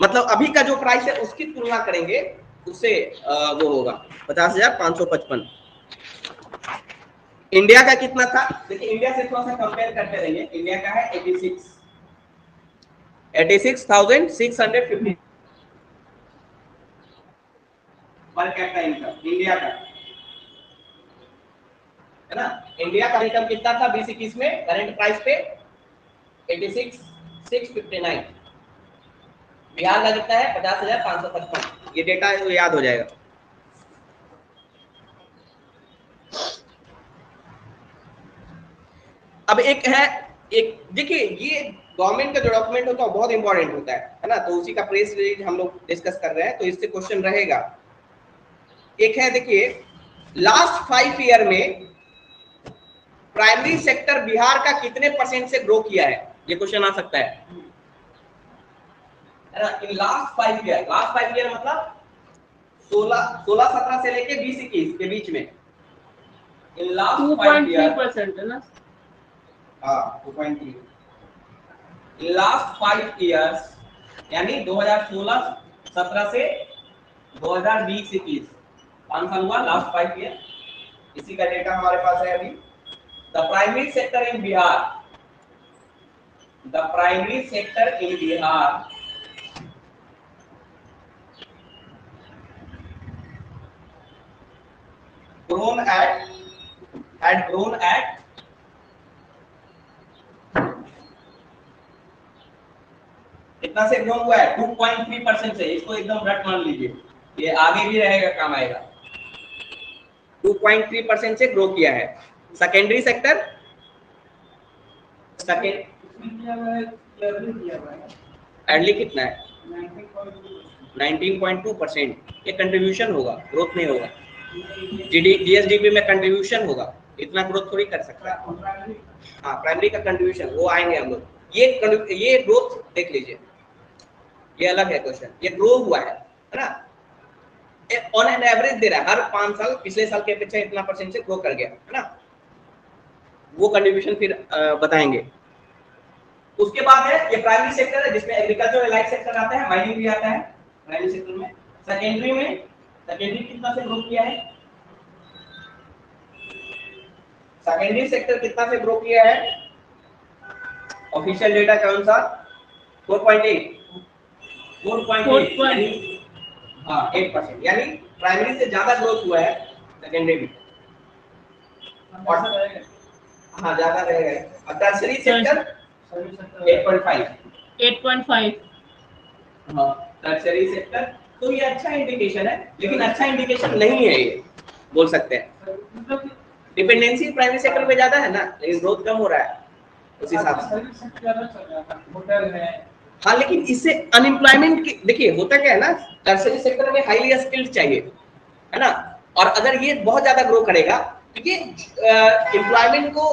मतलब अभी का जो प्राइस है उसकी तुलना करेंगे उससे वो होगा 50,555। इंडिया का कितना था, देखिए इंडिया से थोड़ा सा कंपेयर करते रहिए। इंडिया का है 86,650 पर कैपिटा इनकम इंडिया का, है ना। इंडिया का इनकम कितना था 2021 में करंट प्राइस पे 86,659। बिहार का कितना है 50,555। ये डेटा है तो याद हो जाएगा। अब एक है, एक देखिए ये गवर्नमेंट का जो डॉक्यूमेंट होता है बहुत इंपॉर्टेंट होता है ना, तो उसी का प्रेस रिलीज हम लोग डिस्कस कर रहे हैं, तो इससे क्वेश्चन रहेगा। एक है देखिए, लास्ट 5 ईयर में प्राइमरी सेक्टर बिहार का कितने परसेंट से ग्रो किया है, ये क्वेश्चन आ सकता है ना। In last 5 year, last 5 year मतलब 16-17 से लेके 20-21 के बीच में, इन लास्ट 5 ईयर 2.3% है ना। हाँ 2.3 इन लास्ट 5 ईयर्स, यानी 2016-17 से 2020-21 5 साल हुआ, लास्ट 5 ईयर, इसी का डेटा हमारे पास है अभी। The primary sector in Bihar, the primary sector in Bihar had grown at कितना से ग्रो हुआ है, 2.3% से। इसको एकदम रट मान लीजिए, ये आगे भी रहेगा, काम आएगा। 2.3% से ग्रो किया है। सेकेंडरी सेक्टर, एडली कितना है, 19.2%। ये कंट्रीब्यूशन होगा, ग्रोथ नहीं होगा। जीएसडीपी में कंट्रीब्यूशन होगा, इतना ग्रोथ थोड़ी कर सकता है। हाँ प्राइमरी का कंट्रीब्यूशन वो आएंगे हम लोग। ये ग्रोथ देख लीजिए, ये अलग है क्वेश्चन, ये ग्रो हुआ है ना, ऑन एन एवरेज दे रहा है, हर 5 साल पिछले साल के अपेक्षा इतना परसेंट से ग्रो कर गया है ना, वो कंट्रीब्यूशन फिर बताएंगे। उसके बाद है ये प्राइमरी सेक्टर है, जिसमें एग्रीकल्चर एलाइड सेक्टर आता है, माइनिंग भी आता है प्राइमरी सेक्टर में। सेकेंडरी में, सेकेंडरी कितना से ग्रो किया है, सेकेंडरी सेक्टर कितना से ग्रो किया है, ऑफिशियल डेटा के अनुसार 4.8 हाँ 8%, यानी प्राइमरी से ज्यादा ग्रोथ हुआ है सेकेंडरी में, और हाँ ज्यादा रहेगा। और टर्शियरी सेक्टर 8.5 हाँ टर्शियरी सेक्टर। तो ये अच्छा इंडिकेशन है, लेकिन अच्छा इंडिकेशन नहीं है, ये बोल सकते हैं। डिपेंडेंसी प्राइमरी सेक्टर पे ज्यादा है ना, लेकिन ग्रोथ कम हो रहा है उस हिसाब से। हाँ लेकिन इससे अनएम्प्लॉयमेंट की देखिए होता क्या है ना, टर्शियरी सेक्टर में हाईली स्किल्ड चाहिए है ना, और अगर ये बहुत ज्यादा ग्रो करेगा, क्योंकि एम्प्लॉयमेंट को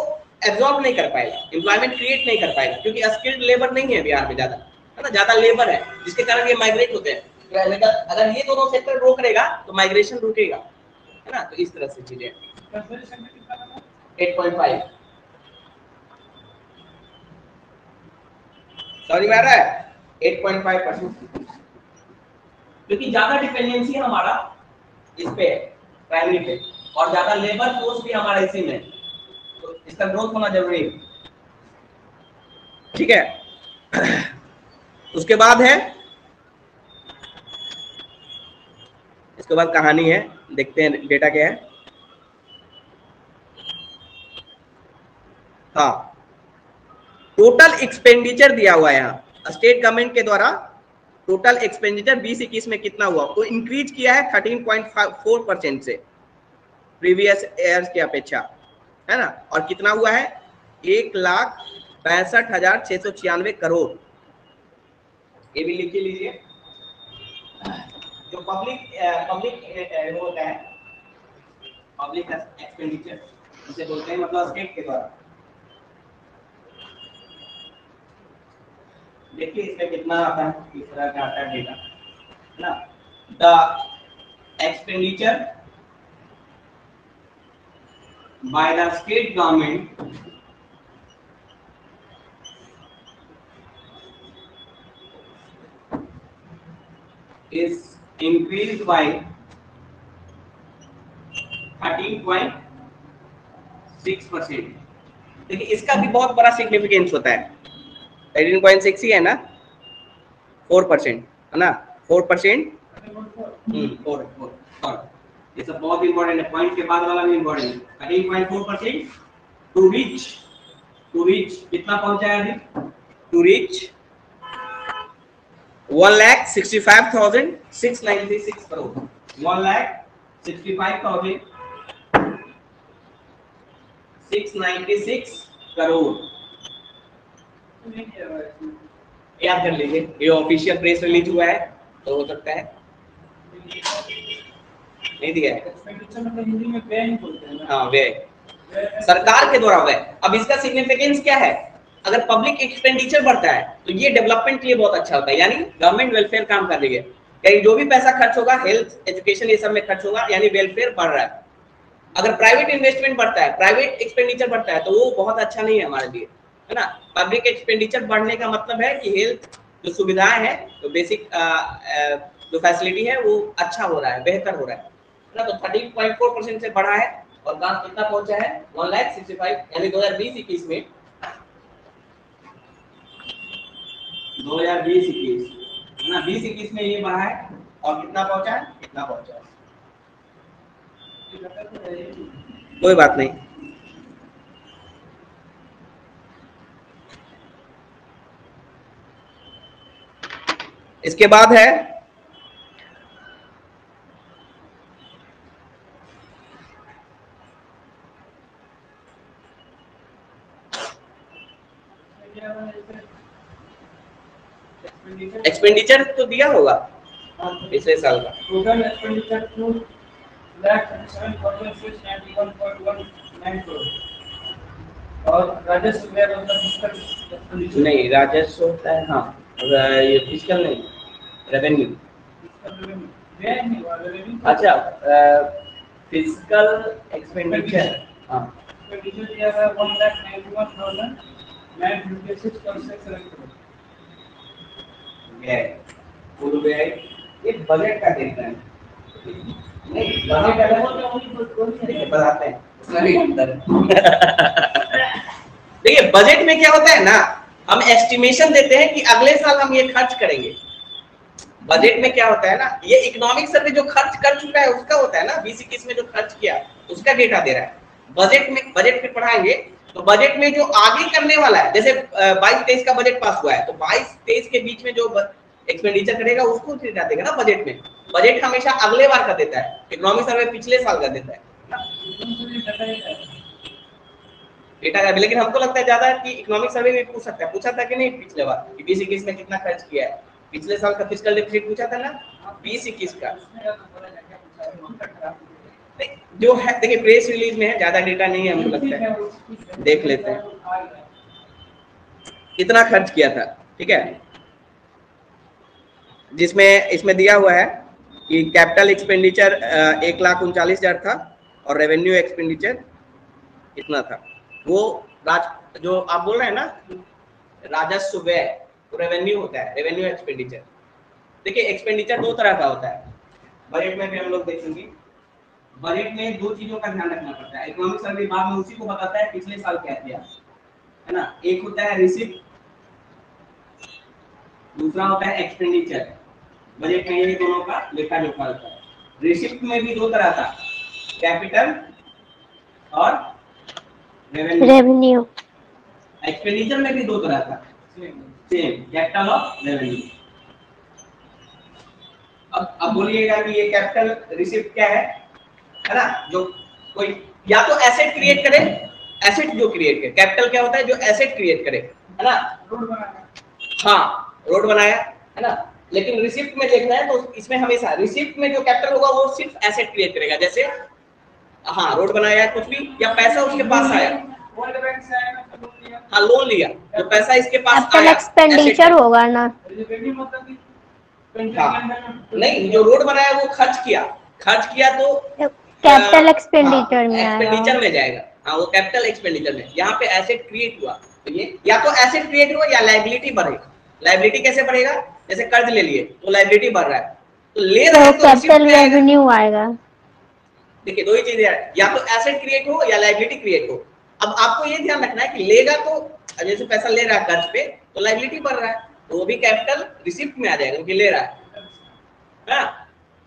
एब्जॉर्ब नहीं कर पाएगा, एम्प्लॉयमेंट क्रिएट नहीं कर पाएगा, क्योंकि स्किल्ड लेबर नहीं है बिहार में ज्यादा, है ना, ज्यादा लेबर है, जिसके कारण ये माइग्रेट होते हैं। अगर ये दोनों सेक्टर ग्रो करेगा तो माइग्रेशन रुकेगा, है ना, तो इस तरह से चीजें। 8.5 समझ में आ रहा है, 8.5%, क्योंकि ज्यादा डिपेंडेंसी है हमारा इस पे प्राइमरी पे, और ज्यादा लेबर फोर्स भी हमारा इसी में, तो इसका ग्रोथ होना जरूरी है। ठीक है, उसके बाद है, इसके बाद कहानी है, देखते हैं डेटा क्या है। हाँ टोटल एक्सपेंडिचर दिया हुआ है यहाँ, स्टेट गवर्नमेंट के द्वारा टोटल एक्सपेंडिचर 2021 में कितना हुआ, तो इंक्रीज किया है 13.4% से प्रीवियस ईयर्स की अपेक्षा, है ना, और कितना हुआ है 1,62,696 करोड़। ये भी लिख लीजिए, जो पब्लिक होता है, पब्लिक एक्सपेंडिचर इसे बोलते हैं, मतलब स्टेट के द्वारा। देखिए इसमें कितना आता है, किस तरह का आता है डेटा, है ना। The expenditure by the state government is increased by 13.6%। देखिए इसका भी बहुत बड़ा सिग्निफिकेंस होता है, 13.6 ही है ना, 4% है ना, 4%। 4 ये सब बहुत इंपॉर्टेंट है, पॉइंट के बाद वाला भी इंपॉर्टेंट है। 13.4% टू रीच कितना पहुंचा है अभी, टू रीच 1,65,696 करोड़, 1,65,696 करोड़। याद कर लीजिए, ये ऑफिशियल प्रेस रिलीज हुआ है तो हो सकता है नहीं दिया है। हिंदी में व्यय नहीं बोलते हैं। हाँ व्यय, सरकार के द्वारा व्यय। अब इसका सिग्निफिकेंस क्या है? अगर पब्लिक एक्सपेंडिचर बढ़ता है तो ये डेवलपमेंट के लिए बहुत अच्छा होता है, यानी गवर्नमेंट वेलफेयर काम कर रही है। यानी जो भी पैसा खर्च होगा हेल्थ, एजुकेशन, ये सब में खर्च होगा, यानी वेलफेयर बढ़ रहा है। अगर प्राइवेट इन्वेस्टमेंट बढ़ता है, प्राइवेट एक्सपेंडिचर बढ़ता है, तो वो बहुत अच्छा नहीं है हमारे लिए, है ना। पब्लिक एक्सपेंडिचर बढ़ने का मतलब है कि हेल्थ जो सुविधाएं हैं, तो बेसिक जो फैसिलिटी है वो अच्छा हो रहा है, बेहतर हो रहा है ना। तो 13.4% से बढ़ा है और कितना पहुंचा है 1,65,000, यानी 2020-21 में 2020-21 है ना, 20-21 में ये बढ़ा है और कितना पहुंचा है, कितना पहुंचा है, कोई बात नहीं। इसके बाद है एक्सपेंडिचर, तो दिया होगा पिछले साल का। टोटल एक्सपेंडिचर 2,37,691.19 करोड़ और राजस्व व्यय नहीं, राजस्व होता है, हाँ ये फिस्कल नहीं, रेवेन्यू। अच्छा फिस्कल एक्सपेंडिचर, हाँ एक्सपेंडिचर दिया है 1,91,956.67 करोड़। ये बजट का देखना है, नहीं बजट अलग बताते हैं देखिए बजट में क्या होता है ना, हम एस्टिमेशन देते हैं कि अगले साल हम ये खर्च करेंगे। बजट में क्या होता है ना, ये इकोनॉमिक सर्वे जो खर्च कर चुका है उसका होता है ना, 20-21 में जो खर्च किया उसका डेटा दे रहा है। बजट में पढ़ाएंगे तो बजट में जो आगे करने वाला है, जैसे 22-23 का बजट पास हुआ है तो 22-23 के बीच में जो एक्सपेंडिचर करेगा उसको डेटा देगा ना बजट में। बजट हमेशा अगले बार का देता है, इकोनॉमिक सर्वे पिछले साल का देता है डेटा का भी। लेकिन हमको लगता है ज्यादा कि इकोनॉमिक सर्वे भी पूछ सकता है, पूछा था कि नहीं पिछले बार 20-21 में कितना खर्च किया है, पिछले साल का फिस्कल डेफिसिट पूछा था ना 20-21 का। जो है देखिए प्रेस रिलीज में है, ज्यादा डेटा नहीं है, हमको लगता है देख लेते हैं कितना खर्च किया था, ठीक है। जिसमें इसमें दिया हुआ है कि कैपिटल एक्सपेंडिचर 1,39,000 था और रेवेन्यू एक्सपेंडिचर कितना था। वो जो आप बोल रहे हैं ना राजस्व व्यय, तो रेवेन्यू होता है, रेवेन्यू एक्सपेंडिचर। देखिए एक्सपेंडिचर दो तरह का होता है, बजट में भी हम लोग देखेंगे। बजट में दो चीजों का ध्यान रखना पड़ता है, इकोनॉमिक सर्वे बाद में उसी को बताता है पिछले साल क्या किया, है ना। एक होता है रिसिप्ट, दूसरा होता है एक्सपेंडिचर। बजट में ये दोनों का लेखा जोखा होता है। रिसिप्ट में भी दो तरह था, कैपिटल और रेवेन्यू। एक्सपेंडिचर में भी दो तरह था, सेम कैपिटल और रेवेन्यू। अब बोलिएगा कि ये कैपिटल रिसिप्ट क्या है ना। जो कोई या तो एसेट क्रिएट करे, एसेट जो क्रिएट करे, कैपिटल क्या होता है जो एसेट क्रिएट करे, है ना, रोड बनाना, हाँ रोड बनाया, है ना। लेकिन रिसिप्ट में देखना है तो इसमें हमेशा रिसिप्ट में जो कैपिटल होगा वो सिर्फ एसेट क्रिएट करेगा, जैसे हाँ रोड बनाया कुछ भी, या पैसा उसके पास आया, हाँ लोन लिया, जो पैसा इसके पास आया एक्सपेंडिचर होगा ना। हाँ, नहीं जो रोड बनाया वो खर्च किया तो कैपिटल एक्सपेंडिचर में एक्सपेंडिचर में जाएगा। हाँ वो कैपिटल एक्सपेंडिचर में, यहाँ पे एसेट क्रिएट हुआ तो ये या तो एसेट क्रिएट हुआ या लायबिलिटी बढ़ेगा। लायबिलिटी कैसे बढ़ेगा, जैसे कर्ज ले लिए तो लायबिलिटी बढ़ रहा है, तो ले रहे हैं तो कैपिटल रेवेन्यू आएगा। देखिए दो ही चीजें हैं, या तो एसेट क्रिएट हो या लायबिलिटी क्रिएट हो। अब आपको ये ध्यान रखना है कि लेगा तो जैसे पैसा ले रहा है कर्ज पे तो लायबिलिटी बढ़ रहा है, तो वो भी कैपिटल रिसिप्ट में आ जाएगा क्योंकि ले रहा है।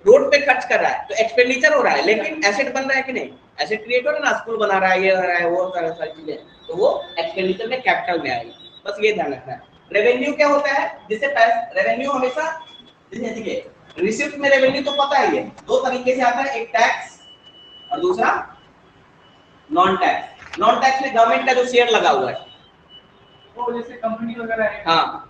रोड पे खर्च कर रहा है तो एक्सपेंडिचर हो रहा है, लेकिन एसेट बन रहा है कि नहीं, एसेट क्रिएट हो रहा है ना, स्कूल बना रहा है, ये हो रहा है, वो सारी चीजें, तो वो एक्सपेंडिचर में कैपिटल में आएगी। बस ये ध्यान रखना है। रेवेन्यू क्या होता है, जिससे रेवेन्यू हमेशा देखिए रिसिप्ट में रेवेन्यू तो पता ही है, दो तरीके से आता है, एक टैक्स और दूसरा नॉन टैक्स। नॉन टैक्स में गवर्नमेंट का जो शेयर लगा हुआ है वो जैसे कंपनी वगैरह है। हाँ,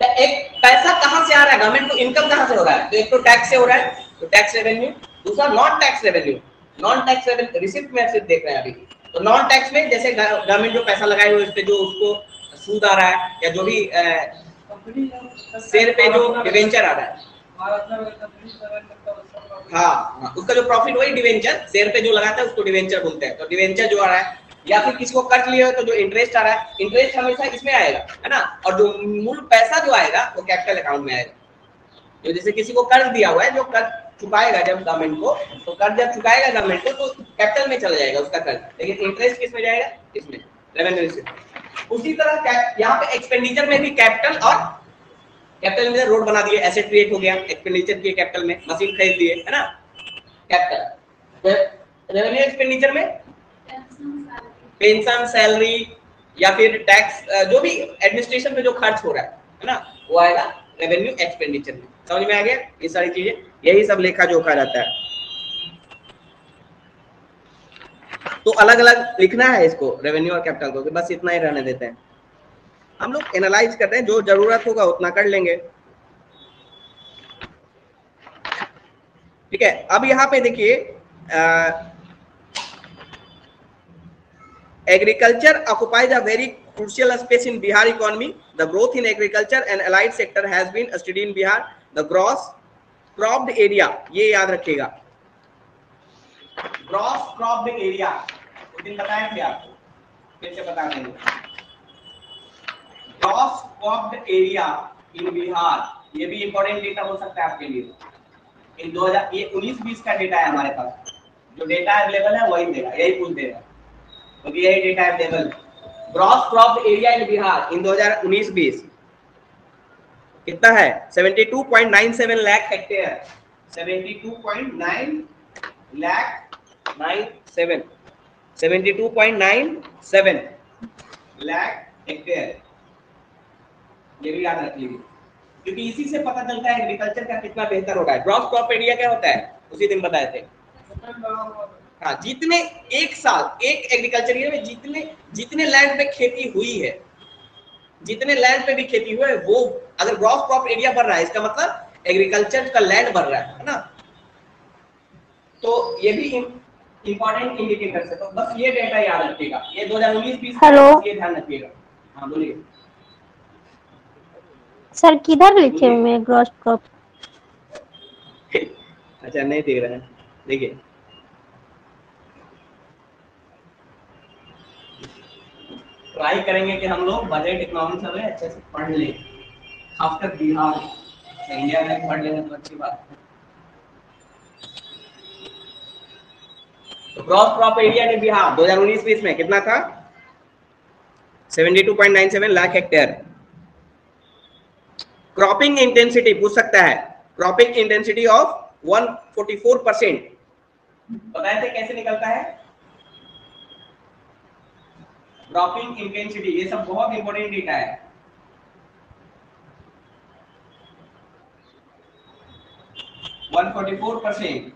तो एक पैसा कहाँ से आ रहा है, गवर्नमेंट को इनकम कहाँ से हो रहा है, तो एक तो टैक्स से हो रहा है, तो टैक्स रेवेन्यू, दूसरा non tax revenue. Non tax revenue receipt में सिर्फ देख रहे हैं अभी, तो नॉन टैक्स में जैसे गवर्नमेंट जो पैसा लगाए हुए उस पे जो उसको सूद आ रहा है, या जो भी शेयर पे जो डिवेंचर आ रहा है, हाँ, उसका जो प्रॉफिट वही डिवेंचर, शेयर पे जो लगाता है उसको डिवेंचर बोलते हैं। तो डिवेंचर जो आ रहा है, या फिर किसी को कर्ज लिए हो तो जो इंटरेस्ट आ रहा है, इंटरेस्ट हमेशा इसमें आएगा, है ना, और जो मूल पैसा जो आएगा वो कैपिटल अकाउंट में आएगा। तो जैसे किसी को कर्ज दिया हुआ है, जो कर्ज चुकाएगा जब गवर्नमेंट को, तो कर्ज जब चुकाएगा गवर्नमेंट को तो कैपिटल में चला जाएगा उसका कर्ज, लेकिन इंटरेस्ट किस में जाएगा, इसमें रेवेन्यू से। उसी तरह यहाँ पे एक्सपेंडिचर में भी कैपिटल, और कैपिटल में रोड बना दिए, एसेट क्रिएट हो गया, एक्सपेंडिचर किए कैपिटल में, मशीन खरीद दिए, है ना, कैपिटल। रेवेन्यू एक्सपेंडिचर में पेंशन, सैलरी, या फिर टैक्स, जो भी एडमिनिस्ट्रेशन में जो खर्च हो रहा है ना, वो आएगा रेवेन्यू एक्सपेंडिचर में। समझ में आ गया ये सारी चीजें, यही सब लेखा जोखा रहता है। तो अलग अलग लिखना है इसको, रेवेन्यू और कैपिटल को, बस इतना ही रहने देते हैं। हम लोग एनालाइज करते हैं, जो जरूरत होगा उतना कर लेंगे, ठीक है। अब यहाँ पे देखिए, agriculture occupies a very crucial space in Bihar economy. The growth in agriculture and allied sector has been studied in Bihar. The gross cropped area, ये याद रखिएगा, gross cropped area उस दिन बताए थे आपको, फिर से बता देंगे। gross cropped area in Bihar, ये भी इंपॉर्टेंट डेटा हो सकता है आपके लिए। इन 2019-20 का डेटा है हमारे पास, जो डेटा अवेलेबल है वही देगा, यही पूछ देगा, क्योंकि यही data available. Gross crop area in Bihar in 2019-20 कितना है, 72.97 लाख हेक्टेयर, 72.97 लाख हेक्टेयर, ये भी याद रख लीजिए, क्योंकि इसी से पता चलता है एग्रीकल्चर का कितना बेहतर हो रहा है। ग्रॉस क्रॉप एरिया क्या होता है, उसी दिन बताए थे, हाँ, जितने एक साल एक एग्रीकल्चर एरिया में जितने लैंड पे खेती हुई है, जितने लैंड पे भी खेती हुई है, वो अगर ग्रॉस क्रॉप एरिया बढ़ रहा है, इसका मतलब एग्रीकल्चर का लैंड बढ़ रहा है ना। तो ये भी इंपॉर्टेंट इंडिकेटर है, तो बस ये डेटा याद रखिएगा, ये 2019-20 ये ध्यान रखिएगा। हाँ बोलिए सर, किधर लिखे हुए हैं ग्रॉस क्रॉप? अच्छा, नहीं देख रहे हैं, देखिए ट्राई करेंगे कि हम लोग बजट इकोनॉमिक्स हमें अच्छे से पढ़ लें, खासकर बिहार इंडिया में पढ़ लेंगे तो अच्छी बात है। तो gross crop area in Bihar 2019-20 में कितना था, 72.97 लाख हेक्टेयर। क्रॉपिंग इंटेंसिटी पूछ सकता है, क्रॉपिंग इंटेंसिटी ऑफ 144%, बताए थे कैसे निकलता है क्रॉपिंग इंटेंसिटी, ये सब बहुत इंपॉर्टेंट डेटा है। वन 44%,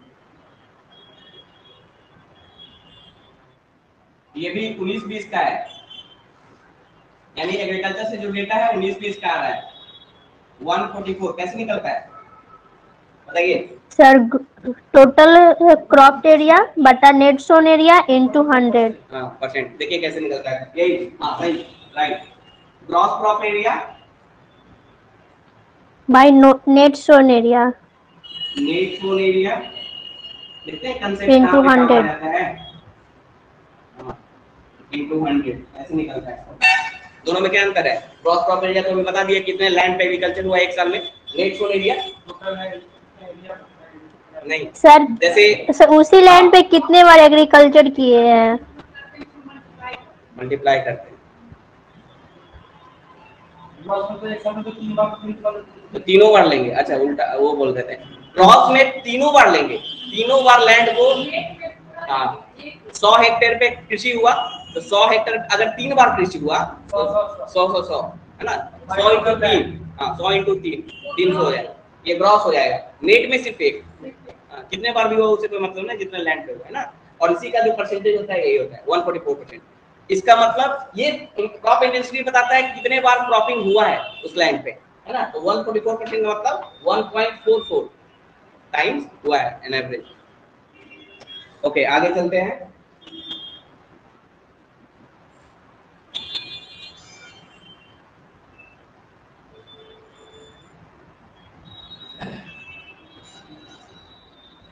ये भी 19-20 का है, यानी एग्रीकल्चर से जो डेटा है 19-20 का आ रहा है। 144 कैसे निकलता है बताइए सर? टोटल क्रॉप एरिया बटा net sown area into 100 percent. देखिए कैसे निकलता है, यही, हाँ सही, right. Gross crop area by net sown area, net sown area देखते हैं कंसेप्ट इनटू 100 इनटू 100 ऐसे निकलता है। दोनों में क्या अंतर है? ग्रॉस क्रॉप एरिया तो हमें बता दिया कितने लैंड पे एग्रीकल्चर हुआ एक साल में, नेट सोन एरिया नहीं सर, जैसे उसी लैंड पे कितने बार एग्रीकल्चर किए हैं, मल्टीप्लाई करते हैं तो तीनों बार लेंगे। अच्छा उल्टा वो बोल देते हैं, क्रॉस में तीनों बार लेंगे, तीनों बार लैंड को, हाँ 100 हेक्टेयर पे कृषि हुआ तो 100 हेक्टेयर अगर 3 बार कृषि हुआ तो 100 है ना, 100 इंटू 3, हाँ 100 इंटू 3 300 हो जाएगा, ये ग्रॉस हो जाएगा। नेट में सिर्फ एक, कितने बार भी हुआ उससे कोई मतलब नहीं, जितना लैंड पे हुआ है ना, और इसी का जो परसेंटेज होता है यही होता है 144%। इसका मतलब ये क्रॉप इंटेंसिटी बताता है कि कितने बार क्रॉपिंग हुआ है उस लैंड पे, है ना। तो 144% का मतलब 1.44 टाइम्स हुआ है एन एवरेज। ओके, आगे चलते हैं।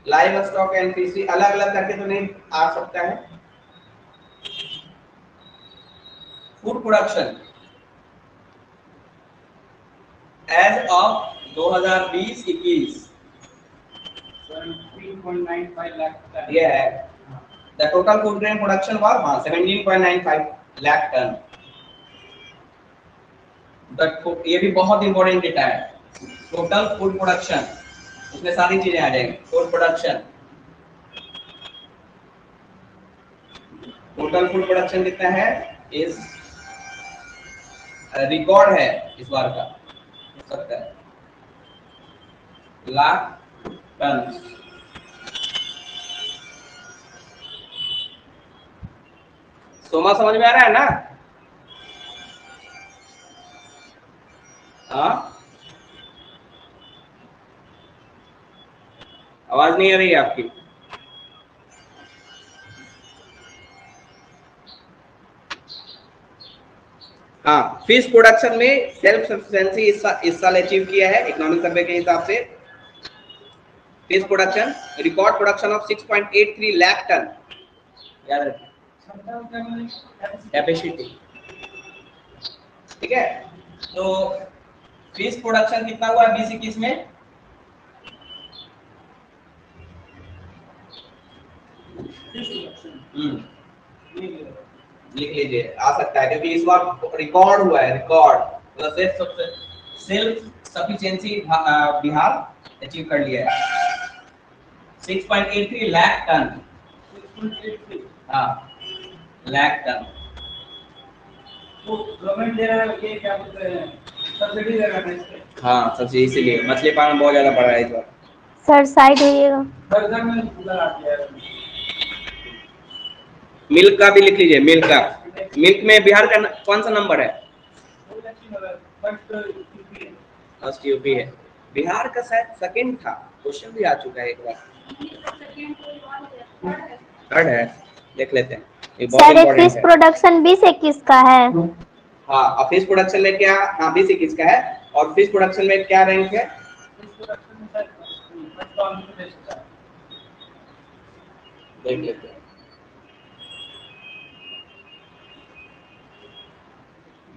लाइव स्टॉक एंड फिशरी अलग अलग करके तो नहीं आ सकता है। Food production as of 2020-21 17.95 lakh tonne. ये है the total food grain production was 17.95 lakh tonne. ये भी बहुत इंपॉर्टेंट डेटा है। टोटल फूड प्रोडक्शन, उसमें सारी चीजें आ जाएंगी। Food production, total food production कितना है, इस रिकॉर्ड है इस बार का, हो सकता है लाख टन। सोमा समझ में आ रहा है ना? हाँ, आवाज नहीं आ रही है आपकी। हाँ, फिश प्रोडक्शन में सेल्फ सफिशिएंसी इस साल अचीव किया है इकोनॉमिक सर्वे के हिसाब से। Fish production record production of 6.83 lakh tonne, याद रखिए कैपेसिटी, ठीक है। तो फिश प्रोडक्शन कितना हुआ 2021 में? लिख लीजिए, आ सकता है क्योंकि इस बार रिकॉर्ड हुआ है, रिकॉर्ड मतलब सेल्फ सफिशिएंसी बिहार अचीव कर लिया है। 6.83 लाख टन, 6.83 हाँ लाख टन। तो गवर्नमेंट दे रहा है, ये क्या बोलते हैं, सब्सिडी दे रहा है इसके। हाँ, सब्सिडी, इसीलिए मछली पालन बहुत ज्यादा बढ़ रहा है इस बार। Sir side होइएगा। हर घर में कूलर आ गया है। मिल्क का भी लिख लीजिए, मिल्क का। मिल्क में बिहार का कौन सा नंबर है? फर्स्ट यूपी है। बिहार का शायद सेकंड था, क्वेश्चन भी आ चुका है एक बार। थर्ड है, देख लेते हैं, ये बहुत सर इंपॉर्टेंट फिश है। प्रोडक्शन 2021 का है। हाँ, और फिश प्रोडक्शन में क्या, हाँ 2021 का है। और फिश प्रोडक्शन में क्या रैंक है? देख लेते हैं।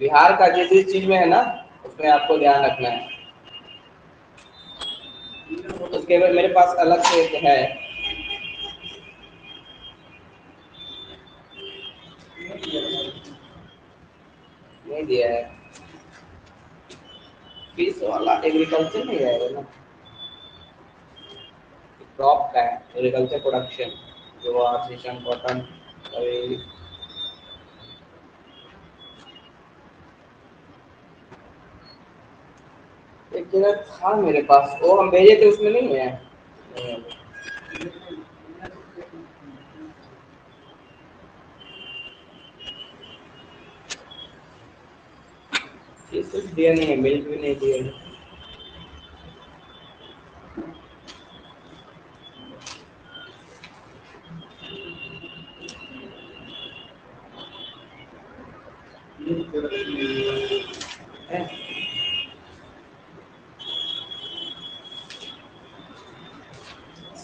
बिहार का जिस जिस चीज में है ना, उसमें आपको ध्यान रखना है। उसके बाद मेरे पास अलग से एक है, नहीं दिया है फिश वाला, एग्रीकल्चर में है ना, क्रॉप का है, एग्रीकल्चर प्रोडक्शन जो आर्टिफिशियल कॉटन। एक जगह था मेरे पास, वो हम भेजे थे, उसमें नहीं है। ये कुछ दिया नहीं है, मिल्क भी नहीं दिया है।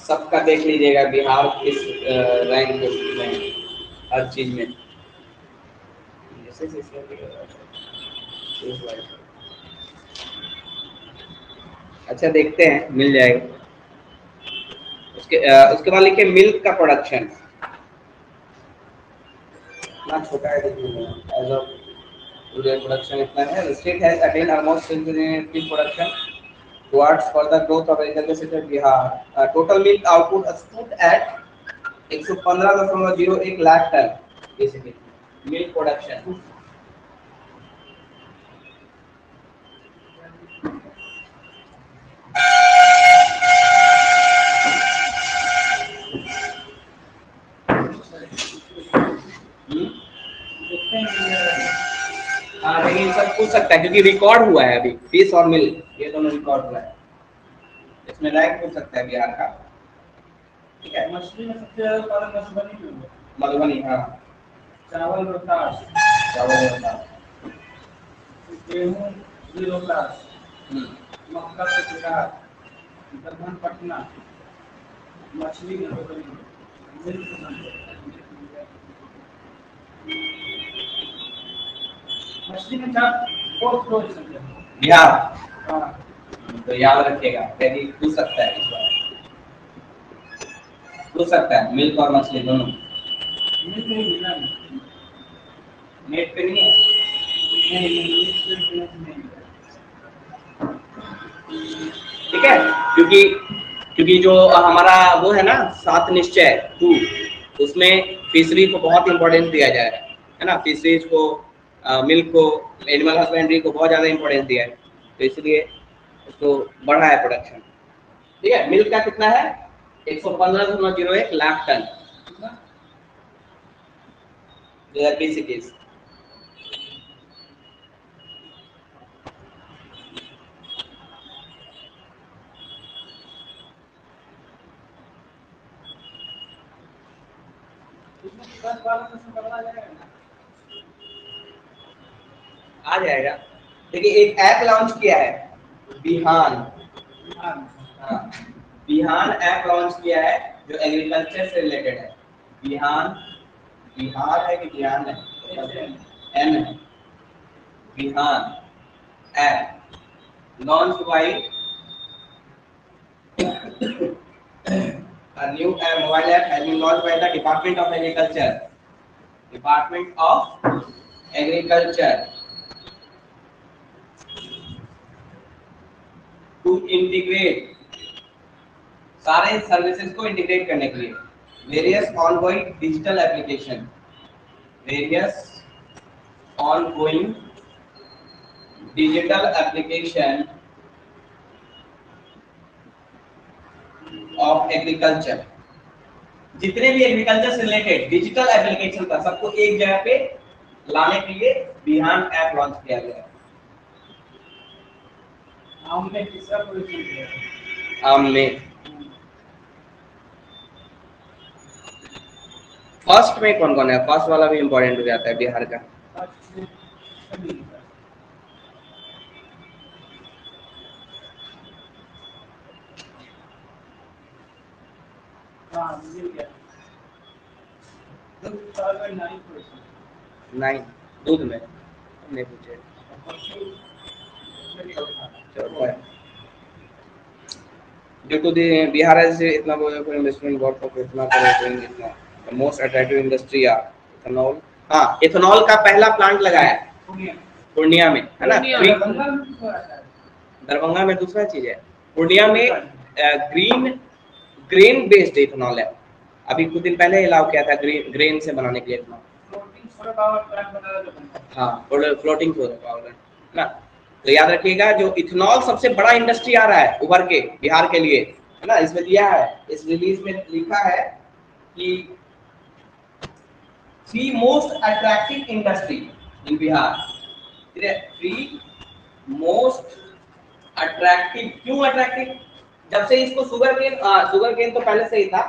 सबका देख लीजिएगा, बिहार किस रैंक में, हर चीज में। अच्छा, देखते हैं, मिल जाएगा। उसके बाद लिखे मिल्क का प्रोडक्शन, इतना छोटा है देखने में, एज ऑफ टुडे प्रोडक्शन इतना है। State has attend almost in milk production towards further growth of agriculture sector Bihar. Total milk output stood at 115.01 lakh tonne, basically milk production. पूछ सकता है क्योंकि रिकॉर्ड हुआ है अभी, फिश और मिल्क ये दोनों रिकॉर्ड हुआ है, इसमें रैंक पूछ सकता है बिहार का। ठीक है, मछली में सबसे ज्यादा उत्पादन मधुबनी में हुआ। मधुबनी, हाँ। चावल रोहतास, चावल रोहतास, गेहूं भी रोहतास, मक्का कटिहार, दलहन पटना, मछली मधुबनी, मछली में फोर्थ पोजीशन है बिहार। हाँ, तो याद रखिएगा, यदि पूछ सकता है, इस बार पूछ सकता है मिल्क और मछली दोनों। मिल्क नहीं मिला नेट पे नहीं है, ठीक है, क्योंकि जो हमारा वो है ना 7 निश्चय 2, उसमें फिशरी को बहुत इंपॉर्टेंस दिया जाए है ना, फिशरीज को, मिल्क को, एनिमल हस्बेंड्री को बहुत ज्यादा इंपॉर्टेंस दिया है, तो इसलिए उसको बढ़ा है प्रोडक्शन। ठीक है, मिल्क का कितना है 115.01 लाख टन 2020-21। आ जाएगा। देखिए एक ऐप लॉन्च किया है बिहान, हाँ, बिहान ऐप लॉन्च किया है जो एग्रीकल्चर से रिलेटेड है। बिहान, बिहार है कि बिहान है, एन है, Bihan app launch by a new mobile app has been launched by the Department of Agriculture, Department of Agriculture to integrate सारे सर्विसेज को इंटीग्रेट करने के लिए various ongoing digital application, various ongoing digital application of agriculture, जितने भी agriculture से related digital application था सबको एक जगह पे लाने के लिए बिहान ऐप लॉन्च किया गया है। आम में तीसरा पोजीशन है, आम में फर्स्ट में कौन कौन है, फर्स्ट वाला भी इंपॉर्टेंट हो जाता है बिहार का। हाँ मिल गया, 9 दूध में हमने पूछे, due to the Bihar has इतना for investment work of इतना करें इतना मोस्ट अट्रैक्टिव इंडस्ट्री या इथेनॉल, हाँ इथेनॉल का पहला प्लांट लगाया है पूर्णिया में, है ना। दरभंगा में दूसरा चीज है, पूर्णिया में ग्रेन बेस्ड इथेनॉल है, अभी कुछ दिन पहले अलाउ किया था ग्रेन से बनाने के लिए इथेनॉल, हाँ फ्लोटिंग सोलर पावर प्लांट ना। तो याद रखिएगा जो इथेनॉल सबसे बड़ा इंडस्ट्री आ रहा है उभर के बिहार के लिए, है ना, इसमें दिया है, इस रिलीज में लिखा है कि 3 most attractive industry in Bihar. 3 most attractive, क्यों अट्रैक्टिव, जब से इसको शुगर केन तो पहले से ही था,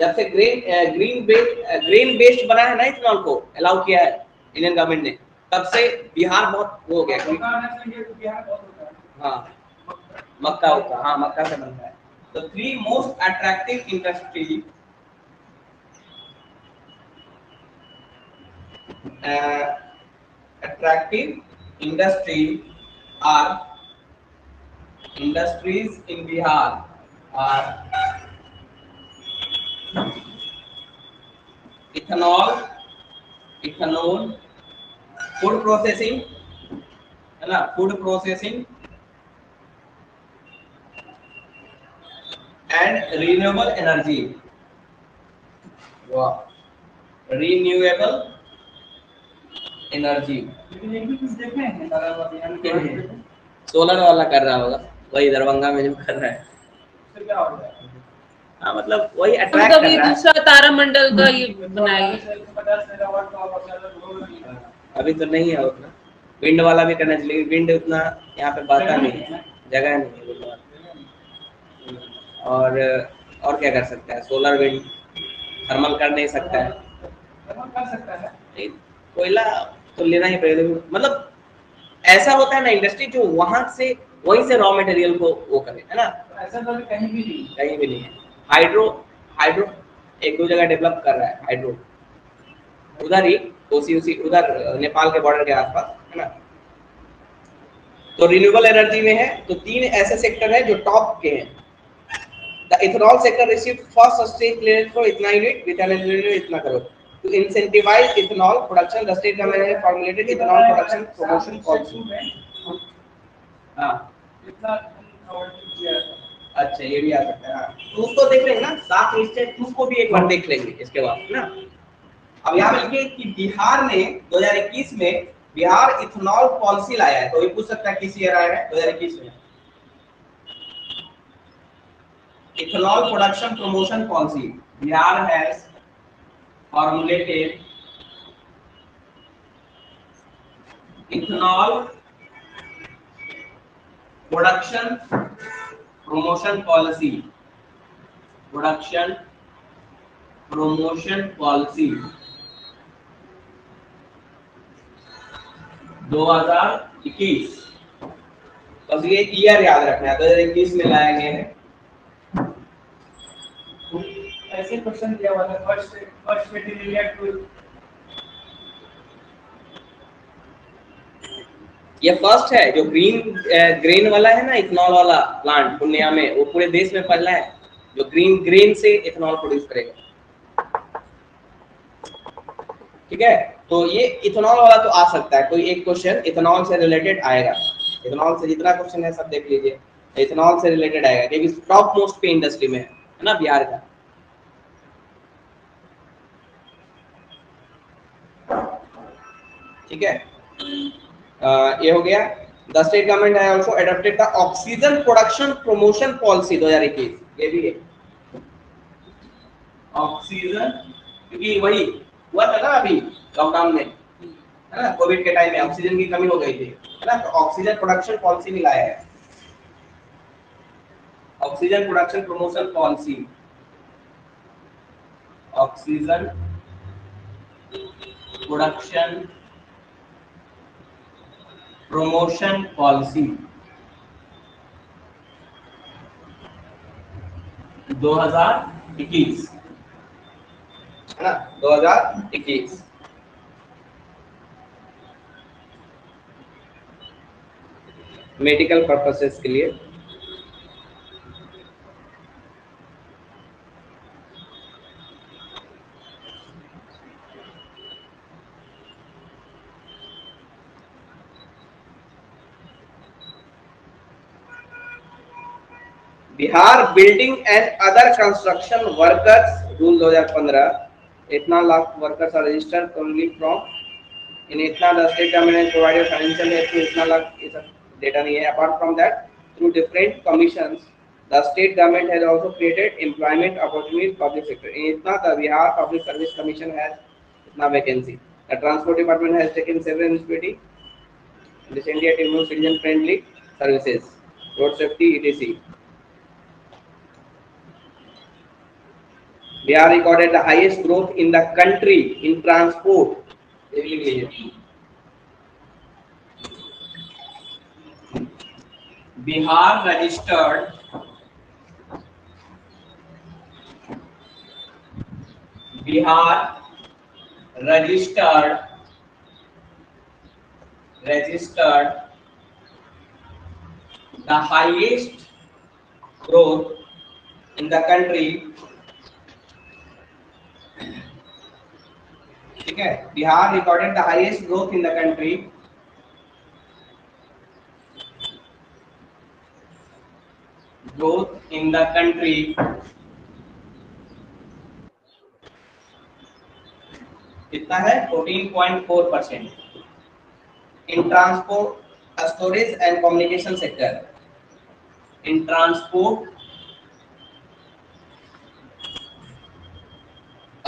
जब से ग्रेन बेस्ड बना है ना इथेनॉल को अलाउ किया है इंडियन गवर्नमेंट ने, तब से बिहार बहुत हो गया। हाँ मक्का होता, हाँ मक्का से बनता है। तो 3 most attractive industry are industries in Bihar are ethanol, food processing, है ना, food processing and renewable energy। वाह, renewable एनर्जी। सोलर वाला कर रहा होगा, वही दरभंगा में जो कर रहा है, हाँ मतलब वही अट्रैक्ट कर रहा है। दूसरा तारामंडल का ये बनाएगी, अभी तो नहीं है उतना, विंड वाला भी करना चाहिए, विंड उतना यहाँ पे बहता नहीं है, जगह नहीं है विंड वाला। और क्या कर सकता है, सोलर विंड, थर्मल कर नहीं सकता है, कर सकता है। नहीं, कोयला तो लेना ही पड़ेगा। मतलब ऐसा होता है ना इंडस्ट्री जो वहां से वहीं से रॉ मटेरियल को वो करे, है ना। ऐसा तो कहीं भी नहीं, कहीं भी नहीं है। हाइड्रो हाइड्रो एक दो जगह डेवलप कर रहा है हाइड्रो, उधर ही कोसी उसी उधर नेपाल के बॉर्डर के आसपास, है ना। तो रिन्यूएबल एनर्जी में है तो 3 ऐसे सेक्टर है जो टॉप के हैं। The ethanol sector received first state clearance for इतना यूनिट विद एन एनर्जी इतना crore. To incentivise ethanol production the state government has formulated ethanol production promotion policy. हां इतना अवॉइड किया था। अच्छा ये भी आ सकता है। हाँ तो उसको देख लेंगे ना, 7 स्टेट उसको भी एक बार देख लेंगे इसके बाद ना। अब यहाँ पे लिखिए कि बिहार ने 2021 में बिहार इथेनॉल पॉलिसी लाया है, तो ये पूछ सकता है किस ईयर आया है, 2021 में। Ethanol production promotion policy, Bihar has formulated ethanol production promotion policy, production promotion policy 2021। बस ये ईयर याद रखना है, 2021 में लाया गया है। ऐसे क्वेश्चन दिया हुआ था फर्स्ट इंडिया टू, ये फर्स्ट है जो ग्रीन वाला है ना, इथेनॉल वाला प्लांट पूर्णिया में, वो पूरे देश में पहला है जो ग्रीन से इथेनॉल प्रोड्यूस करेगा। ठीक है, तो ये इथेनॉल वाला तो आ सकता है, कोई एक क्वेश्चन इथेनॉल से रिलेटेड आएगा। इथेनॉल से जितना क्वेश्चन है सब देख लीजिए, इथेनॉल से रिलेटेड आएगा क्योंकि टॉप मोस्ट पे इंडस्ट्री में है ना बिहार का। ठीक है, ये हो गया। द स्टेट गवर्नमेंट है also adopted the oxygen production promotion policy 2021, ये भी है ऑक्सीजन, क्योंकि वही हुआ था ना अभी लॉकडाउन में, है ना, कोविड के टाइम में ऑक्सीजन की कमी हो गई थी, है ना, तो ऑक्सीजन प्रोडक्शन पॉलिसी भी लाया है, oxygen production promotion policy, oxygen production promotion policy 2021, है ना, 2021। मेडिकल पर्पसेस के लिए Bihar building and other construction workers rule 2015, इतना lakh workers are registered only from in इतना the state government provided financial help to इतना लाख, ये सब डेटा नहीं है। Apart from that through different commissions the state government has also created employment opportunities public sector. In इतना the Bihar public service commission has इतना vacancy. The transport department has taken several initiative recently to improve citizen friendly services, road safety etc. Bihar recorded the highest growth in the country in transport. Bihar registered the highest growth in the country. ठीक है, Bihar recorded the highest growth in the country कितना है 14.4% इन transport storage and communication sector, in transport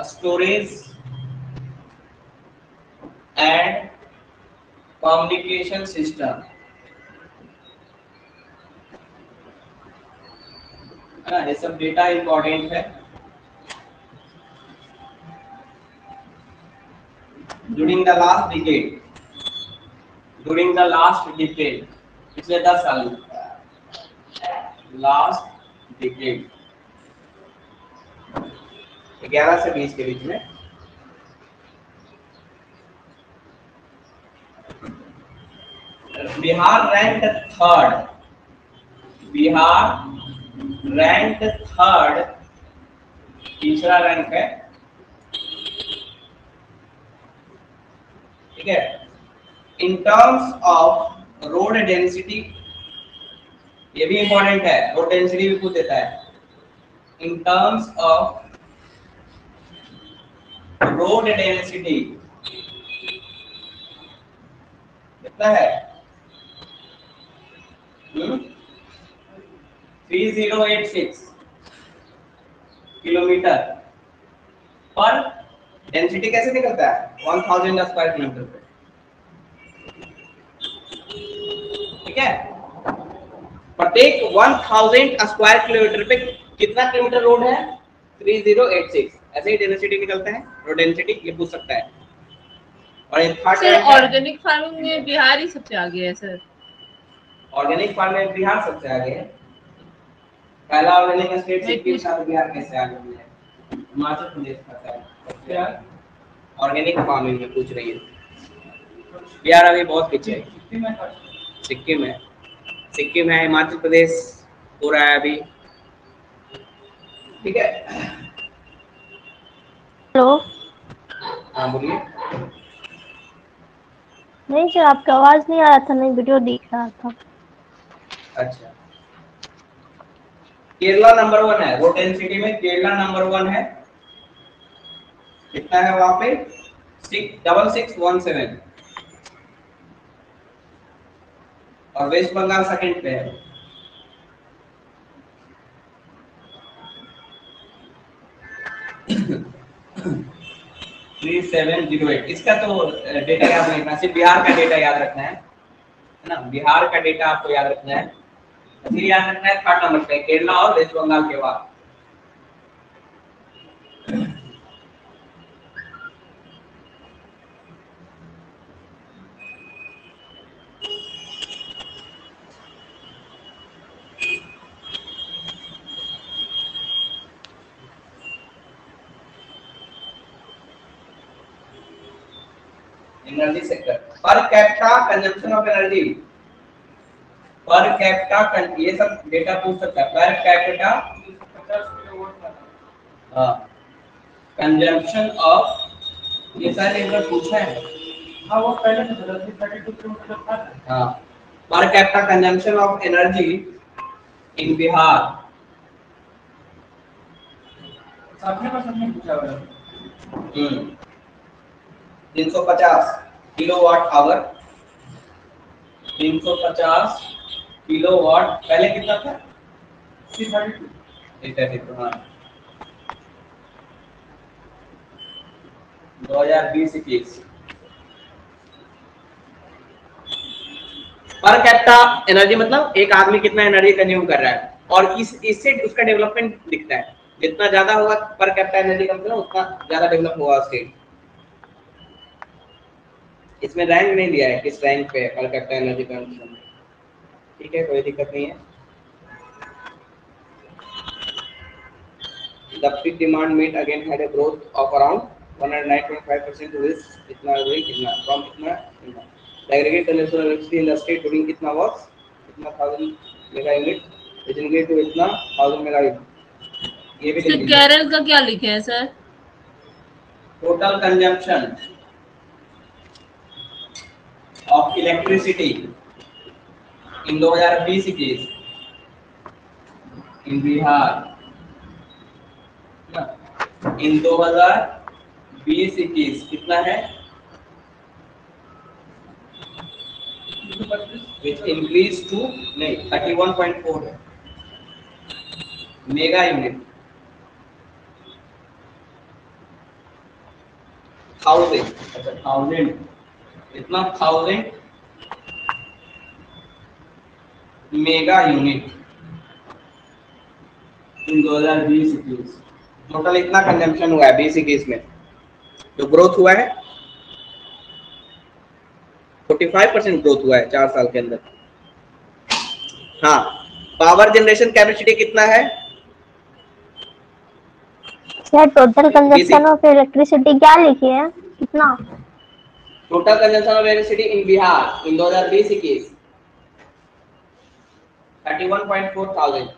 storage and communication system, है ना, ये सब data important है। During the last decade, पिछले 10 साल में, लास्ट डिकेड 11 से 20 के बीच में, बिहार रैंक थर्ड, तीसरा रैंक है, ठीक है, in terms of road density. ये भी इंपॉर्टेंट है, रोड डेंसिटी भी पूछ देता है। In terms of road density कितना है? 3086 किलोमीटर पर। डेंसिटी कैसे निकलता है? 1000 स्क्वायर किलोमीटर पे, ठीक है। प्रत्येक 1000 स्क्वायर किलोमीटर पे कितना किलोमीटर रोड है? 3086। ऐसे ही डेंसिटी निकलता है, रोड डेंसिटी, ये पूछ सकता है। और ये थर्ड सर ऑर्गेनिक फार्मिंग में बिहार ही सबसे आगे है सर। ऑर्गेनिक फार्मिंग में बिहार सबसे आगे है। पहला ऑर्गेनिक स्टेट सिक्किम था, बिहार कैसे आगे है? हिमाचल प्रदेश का है। ऑर्गेनिक फार्मिंग में पूछ रही है, बिहार अभी बहुत पीछे है। सिक्किम है, हिमाचल प्रदेश हो रहा है अभी, ठीक है। हेलो, हाँ बोलिए। नहीं सर, आपका आवाज नहीं आ रहा था, मैं वीडियो देख रहा था। अच्छा, केरला नंबर 1 है रोड डेंसिटी में, केरला नंबर 1 है। कितना है वहां पे? 6617। और वेस्ट बंगाल सेकंड पे है। इसका तो डेटा याद नहीं रखना, सिर्फ बिहार का डेटा याद रखना है ना। बिहार का डेटा आपको याद रखना है, फिर याद रखना है थर्ड नंबर पे केरला और वेस्ट बंगाल के बाद। Energy sector, per capita consumption of energy, per capita, ये सब डेटा पूछ सकता है। पर कैपिटा कंजम्पशन ऑफ, ये सारे एक बार पूछा है। हाँ वो पहले से 32 किलोमीटर था। हाँ, per capita consumption of energy in Bihar, सबने पूछा हुआ है। 350 किलोवाट आवर, 350 किलोवाट। पहले कितना था? 332। हाँ, 2020-21 पर कैपिटा एनर्जी मतलब एक आदमी कितना एनर्जी कंज्यूम कर रहा है, और इससे उसका डेवलपमेंट दिखता है। जितना ज्यादा होगा पर कैपिटा एनर्जी कंज्यूम, उतना ज्यादा डेवलप होगा स्टेट। इसमें रैंक नहीं दिया है किस रैंक पे पर कैपिटा एनर्जी कंज्यूम, ठीक है, कोई दिक्कत नहीं है। The peak demand meet again had a growth of around 109.5% to this इतना from इतना। The aggregate consumption of electricity in the state during कितना was इतना 1000 mega unit, which increased to इतना 1000 मेगा यूनिट। ये भी सर केरल का क्या लिखे हैं sir? Total consumption of electricity in 2020-21 in Bihar, इन 2020-21 कितना है? which increased to नहीं 31.4 है मेगा यूनिट। 1000 इतना 1000 मेगा यूनिट इन 2020-21। टोटल इतना कंजम्पशन हुआ है 20-21 में। जो ग्रोथ हुआ है 45% ग्रोथ हुआ है 4 साल के अंदर। हाँ, पावर जनरेशन कैपेसिटी कितना है? क्या टोटल कंजप्शन ऑफ इलेक्ट्रिसिटी क्या लिखी है कितना? Total consumption of electricity in Bihar in 2020-21 31.4 thousand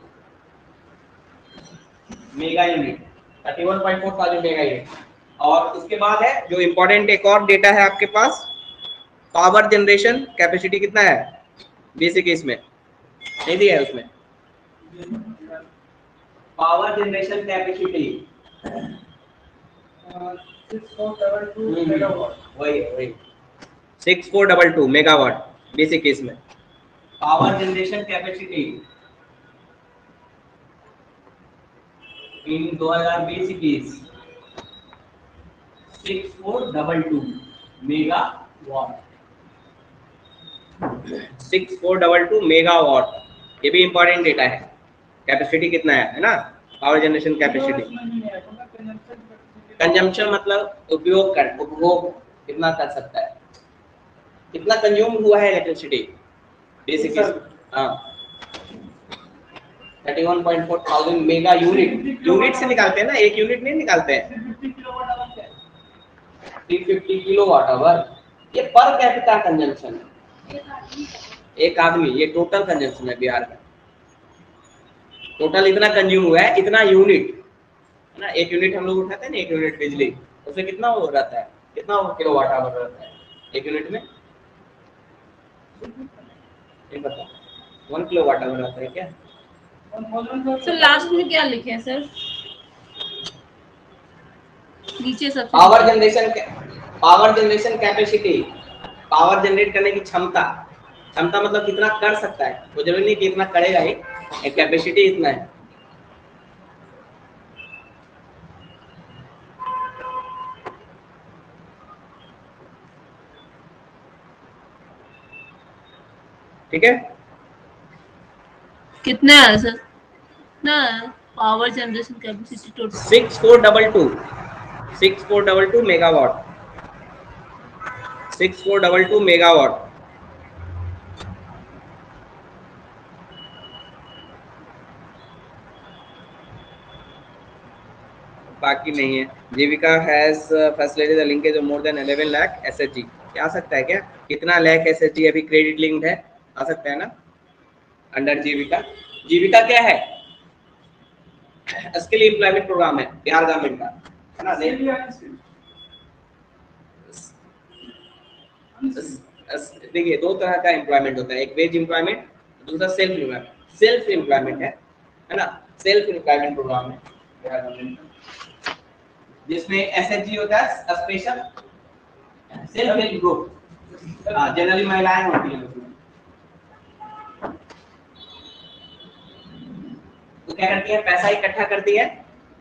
mega unit, 31.4 thousand mega unit. और उसके बाद है जो इम्पोर्टेंट एक और डेटा है आपके पास, पावर जनरेशन कैपेसिटी कितना है 20-21 में? नहीं दिया है उसमें। पावर जनरेशन कैपेसिटी 6422 मेगावाट, वही 6422 मेगावाट 20-21 में। Power generation capacity in 2020-21 6422 megawatt, 6422 megawatt. ये भी इंपॉर्टेंट डेटा है। कैपेसिटी कितना है ना, पावर जनरेशन कैपेसिटी। कंजम्पशन मतलब उपभोग कितना कर सकता है, कितना कंज्यूम हुआ है इलेक्ट्रिसिटी बेसिकली। हाँ 31.4 थाउजेंड मेगा यूनिट, यूनिट से निकालते हैं ना, एक यूनिट नहीं निकालते हैं। 350 किलोवाट आवर, ये पर कैपिटा कंजम्पशन है, एक आदमी। ये टोटल कंजम्पशन है बिहार का। टोटल इतना कंज्यूम हुआ है, इतना यूनिट है ना। एक यूनिट हम लोग उठाते हैं ना, एक यूनिट बिजली, उसमें कितना हो रहता है, कितना किलोवाट आवर रहता है एक यूनिट में? ये बता, 1 किलोवाट आवर रहता है क्या? सर लास्ट में क्या लिखे हैं सर? नीचे सबसे power generation capacity, power generate करने की क्षमता। क्षमता मतलब कितना कर सकता है, वो जरूरी नहीं कि इतना करेगा ही, एक कैपेसिटी इतना है। ठीक है, कितना है सर ना? Power generation capacity total 6422 megawatt, 6422 megawatt. बाकी नहीं है। Jeevika has facility the linkage of more than 11 lakh SHG. क्या आ सकता है क्या? कितना लाख एसएचजी अभी क्रेडिट लिंक्ड है? आ सकता है ना अंडर जीविका। जीविका क्या है? स्किल एम्प्लॉयमेंट प्रोग्राम है बिहार गवर्नमेंट का, है ना। देखिए दो तरह का एम्प्लॉयमेंट होता है, एक वेज एम्प्लॉयमेंट, दूसरा सेल्फ एम्प्लॉयमेंट। सेल्फ एम्प्लॉयमेंट है ना, सेल्फ एम्प्लॉयमेंट प्रोग्राम है बिहार गवर्नमेंट का, जिसमें एसएचजी होता है, special self help group. Generally महिलाएं होती हैं उसमें। तो क्या करती है, पैसा इकट्ठा करती है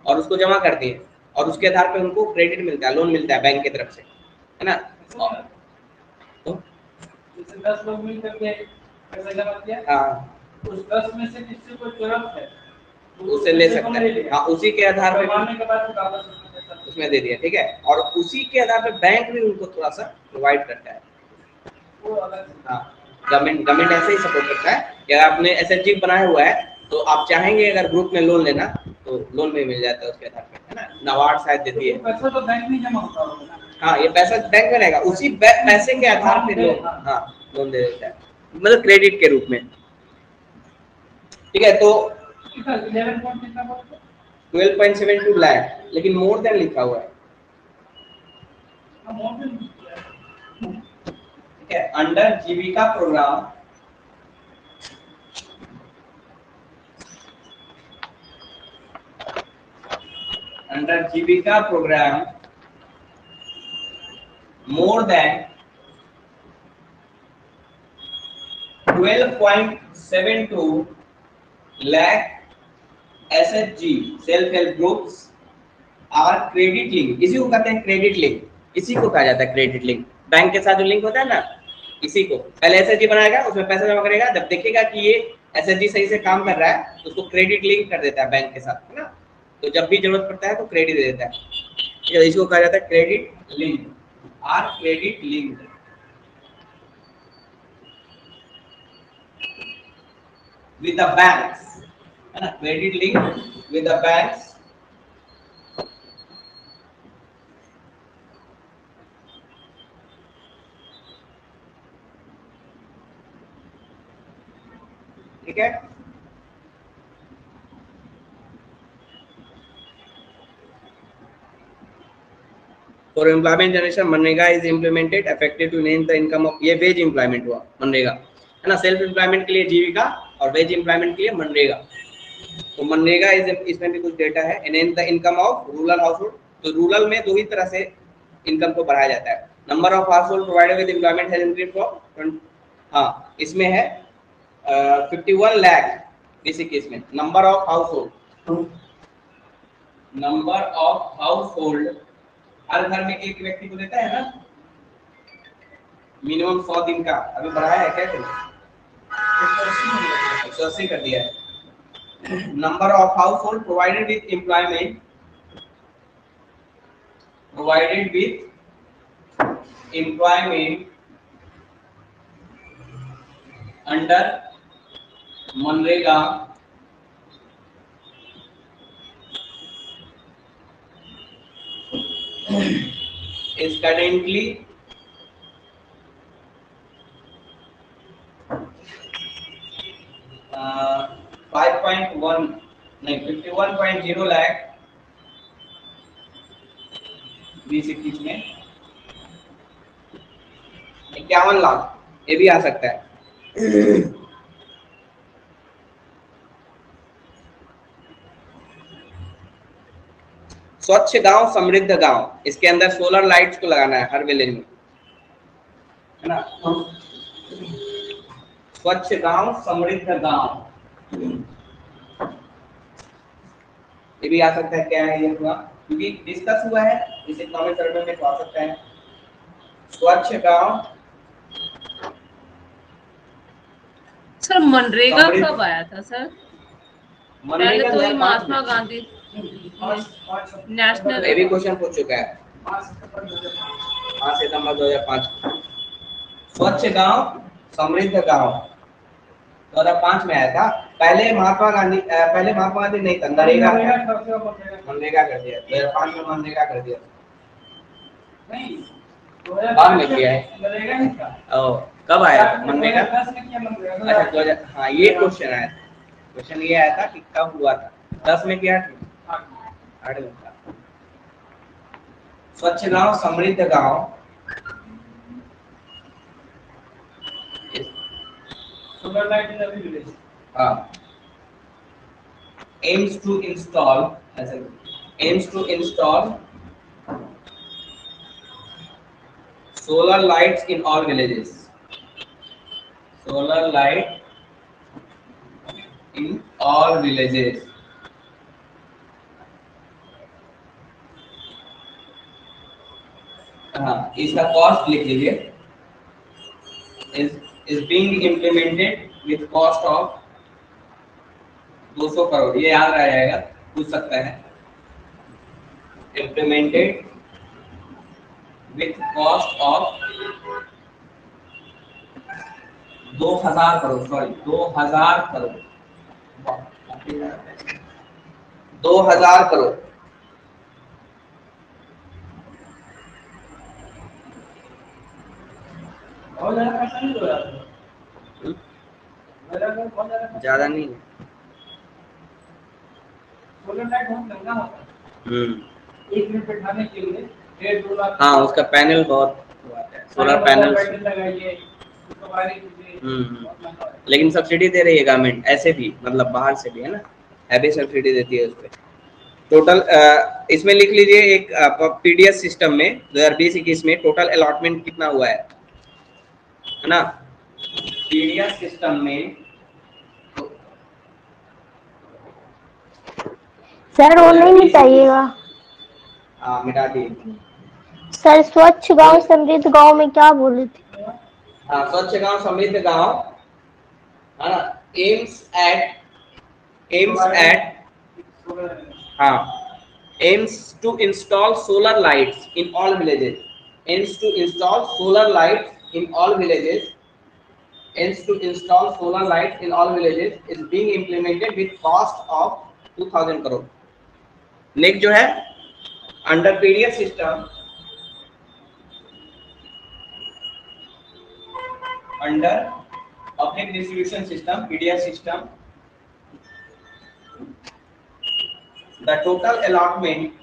और उसको जमा करती है, और उसके आधार पे उनको क्रेडिट मिलता है, लोन मिलता है बैंक की तरफ से, है ना। तो 10 लोग मिल करके पैसा जमा किया, हाँ, उस 10 में से किसी को जरूरत है उसे ले सकता है। हाँ, उसी के आधार पे कमाने के बाद वापस उसमें दे दिया, ठीक है। और उसी के आधार पे बैंक भी उनको थोड़ा सा प्रोवाइड करता है। वो अलग। हाँ, गवर्नमेंट ऐसे ही सपोर्ट करता है कि अगर आपने एसएचजी बनाया हुआ है तो आप चाहेंगे अगर ग्रुप में लोन लेना तो लोन भी मिल जाता है उसके आधार पे, है ना। नबार्ड शायद देती है। पैसा तो बैंक में जमा होता होगा ना। हाँ, ये पैसा बैंक में रहेगा, उसी पैसे के आधार पे लोन, हाँ, लोन दे देता है, मतलब क्रेडिट के रूप में। ठीक है, तो 12.72 लाख, लेकिन मोर देन लिखा हुआ है। ठीक है, under Jeevika programme more than 12.72 lakh SHG self help groups are credit link. इसी को कहते हैं क्रेडिट लिंक, इसी को कहा जाता है क्रेडिट लिंक। बैंक के साथ जो लिंक होता है ना, इसी को पहले SHG बनाएगा, उसमें पैसा जमा करेगा, जब देखेगा कि ये एसएचजी सही से काम कर रहा है तो उसको क्रेडिट लिंक कर देता है बैंक के साथ, है ना। तो जब भी जरूरत पड़ता है तो क्रेडिट दे देता है, इसको कहा जाता है credit link, are credit link. With the banks, है ना, credit link with the banks. ठीक है, फॉर एम्प्लॉयमेंट जनरेशन मनरेगा is implemented effective to enhance the income of, ये वेज एम्प्लॉयमेंट हुआ मनरेगा, है ना। सेल्फ एम्प्लॉयमेंट के लिए जीविका और वेज एम्प्लॉयमेंट के लिए मनरेगा। तो मनरेगा इसमें भी कुछ डेटा है, enhance the income of rural household. तो रूरल में दो ही तरह से इनकम को बढ़ाया जाता है। Number of household provided with employment has increased from, हाँ इसमें है 51 लाख बेसिक केस में। Number of household, number of household हर घर में एक व्यक्ति को देता है ना, मिनिमम 100 दिन का। अभी बढ़ाया है क्या, 180 कर दिया है। Number of household provided with employment, provided with employment under MNREGA is currently 5.1 नहीं 51.0 लाख 2021 में 51 लाख, ये भी आ सकता है। स्वच्छ गांव समृद्ध गांव, इसके अंदर सोलर लाइट्स को लगाना है हर विलेज में, है ना। स्वच्छ गांव समृद्ध गांव, ये भी आ सकता है। क्या है ये हुआ, क्योंकि डिस्कस हुआ है, इस इकोनॉमिक सर्वे में तो आ सकता है। स्वच्छ गांव, सर मनरेगा कब आया था सर? मनरेगा पहले तो महात्मा गांधी नेशनल, ये भी क्वेश्चन पूछ चुका है 5 सितंबर 2005। स्वच्छ गांव समृद्ध गांव 2005 में आया था। पहले महात्मा गांधी नहीं था, नरेगा मनरेगा कर दिया 2005 में, मनरेगा कर दिया नहीं, बाद में किया है। ओ कब आया मनरेगा? अच्छा 2000, हाँ ये क्वेश्चन आया था। क्वेश्चन ये आया था कि कब हुआ था, 10 में किया था। स्वच्छ गांव समृद्ध गांव aims to install solar lights in all villages. Solar light in all villages. हाँ इसका कॉस्ट लिख लीजिए। is being implemented with cost of 200 crore, ये याद रह जाएगा, पूछ सकता है। implemented with cost of 2000 crore, sorry 2000 crore, 2000 crore. ज्यादा नहीं है, एक मिनट बैठाने के लिए 1.5-2 लाख। हाँ उसका पैनल बहुत सोलर पैनल, लेकिन सब्सिडी दे रही है गवर्नमेंट, ऐसे भी मतलब बाहर से भी, है ना, हैवी सब्सिडी देती है उस पे। टोटल इसमें लिख लीजिए, एक पीडीएस सिस्टम में 2020-21 में टोटल अलॉटमेंट कितना हुआ है ना, पीडीएस सिस्टम में। सर वो नहीं मिटाइएगा। हाँ मिटा दिए सर। स्वच्छ गांव समृद्ध गांव में क्या बोले थे? हाँ स्वच्छ गांव समृद्ध गांव, है ना, aims to install solar lights in all villages. Aims to install solar lights in all villages. Aims to install solar lights in all villages is being implemented with cost of 2000 crore. Next जो है under PDS system, under public distribution system, PDS system, the total allotment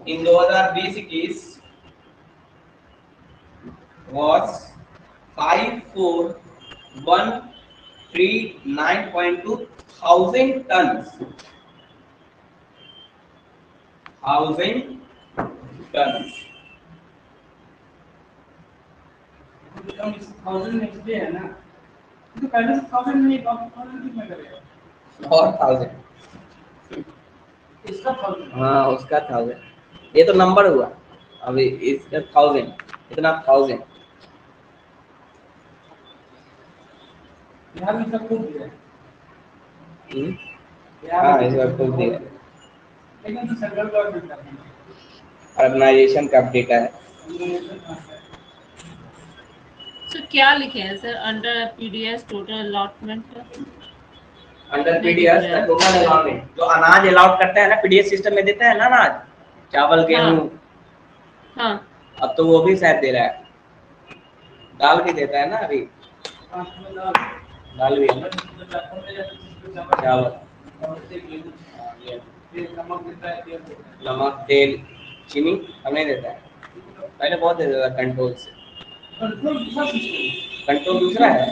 in 2020 was 54,139.2 thousand tons. है ना, तो पहले 1000 में 1000 में करेगा और 1000 इसका 1000, हाँ उसका 1000, ये तो नंबर हुआ, अभी इसका 1000, इतना 1000 यहाँ भी सब कुछ दिया है। हाँ इस बार कुछ दिया, लेकिन तो सेंट्रल गवर्नमेंट का है, अर्बनाइजेशन का डेटा है। सर क्या लिखे हैं sir under PDS total allotment? Under PDS का टोटल अलॉटमेंट, जो अनाज अलाउट करता है ना पीडीएस सिस्टम में देता है ना अनाज, चावल गेहूं, हाँ अब तो वो भी शायद दे रहा है, दाल भी देता है ना अभी, दाल भी है ना, चावल, नमक, तेल, चीनी अब नहीं देता है, पहले बहुत देता था कंट्रोल से। कंट्रोल दूसरा है,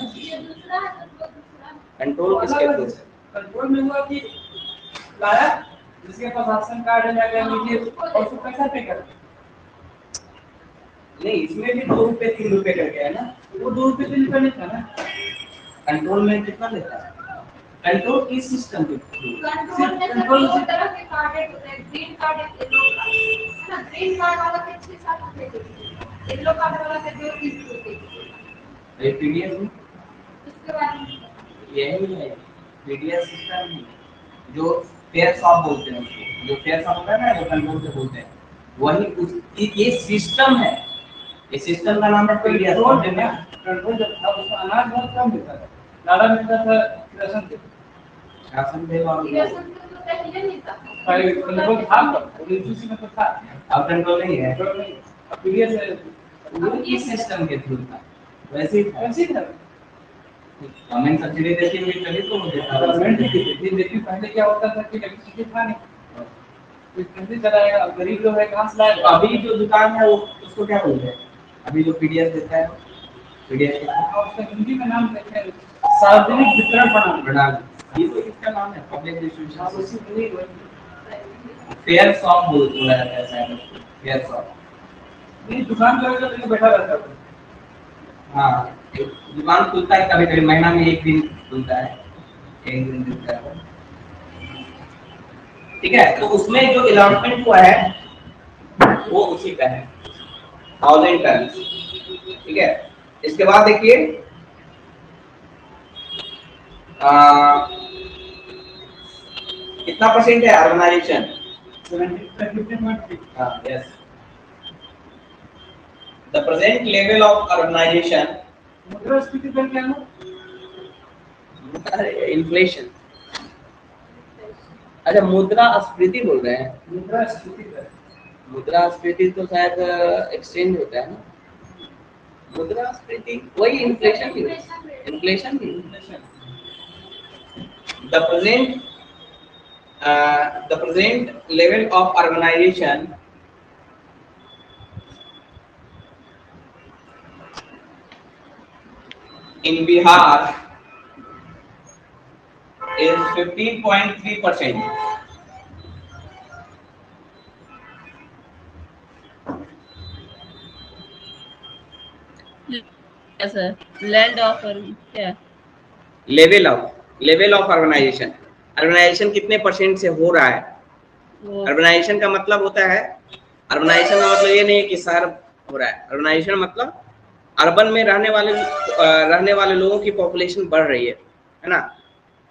कंट्रोल किसके थ्रू? कंट्रोल में हुआ कि लाया जिसके पास राशन कार्ड है या लीजिए और उसको पैसा पे कर, नहीं इसमें भी 2 रुपए 3 रुपए करके है ना, वो 2 रुपए 3 रुपए नहीं था ना। कंट्रोल में कितना लेता है? कंट्रोल किस सिस्टम के थ्रू? कंट्रोल दो तरह के कार्ड होते हैं, ग्रीन कार्ड है, येलो कार्ड है ना। ग्रीन कार्ड वाला के 6-7 रुपए देते हैं, येलो कार्ड वाला के 2-3 रुपए देते हैं। ये पीडीएस में उसके बाद यही है पीडीएस सिस्टम में, जो फेयर शॉप बोलते हैं उसको, जो फेयर शॉप होता है ना वो कंट्रोल से बोलते हैं, वही उस ये सिस्टम है, ये सिस्टम का नाम है पीडीएस। कंट्रोल जब था उसको अनाज बहुत कम देता था, ज्यादा मिलता था राशन तेल, राशन तेल और राशन तो पहले नहीं था, कंट्रोल था तब, इसी में तो था। अब कंट्रोल नहीं है, कंट्रोल नहीं, अब पीडीएस है, ये सिस्टम के थ्रू था, वैसे ही था। कैसे था गवर्नमेंट सब्सिडी देती है चलिए तो मुझे गवर्नमेंट की देती, लेकिन पहले क्या होता था कि इलेक्ट्रिसिटी था नहीं, तो कैसे चलाएगा, गरीब लोग है कहां से लाएगा। अभी जो दुकान है वो उसको क्या बोलते हैं, अभी जो पीडीएस देता है पीडीएस और उसका हिंदी में नाम देते हैं सार्वजनिक वितरण प्रणाली, ये तो इसका नाम है पब्लिक डिस्ट्रीब्यूशन, उसी हिंदी फेयर शॉप बोला जाता है शायद, फेयर शॉप। नहीं दुकान लगा तो बैठा रहता है, हाँ दुकान खुलता है कभी कभी, महीना में 1 दिन खुलता है, 1 दिन देता है, ठीक है। तो उसमें जो अलॉटमेंट हुआ है वो उसी का है 1000 टन, ठीक है। इसके बाद देखिए कितना परसेंट है अर्बनाइजेशन? 70%। हाँ yes, the present level of urbanisation, मुद्रास्फीति दर क्या है? इन्फ्लेशन, अच्छा मुद्रास्फीति बोल रहे हैं, मुद्रास्फीति दर, मुद्रास्फीति तो शायद एक्सचेंज होता है ना, मुद्रास्फीति वही इन्फ्लेशन भी, इन्फ्लेशन भी। The present level of urbanisation in Bihar is 15.3%. Yes sir, land of क्या? लेवल ऑफ अर्बनाइजेशन, अर्बनाइजेशन कितने परसेंट से हो रहा है? अर्बनाइजेशन का मतलब होता है, अर्बनाइजेशन का मतलब ये नहीं है कि शहर हो रहा है। अर्बनाइजेशन मतलब अर्बन में रहने वाले लोगों की पॉपुलेशन बढ़ रही है ना।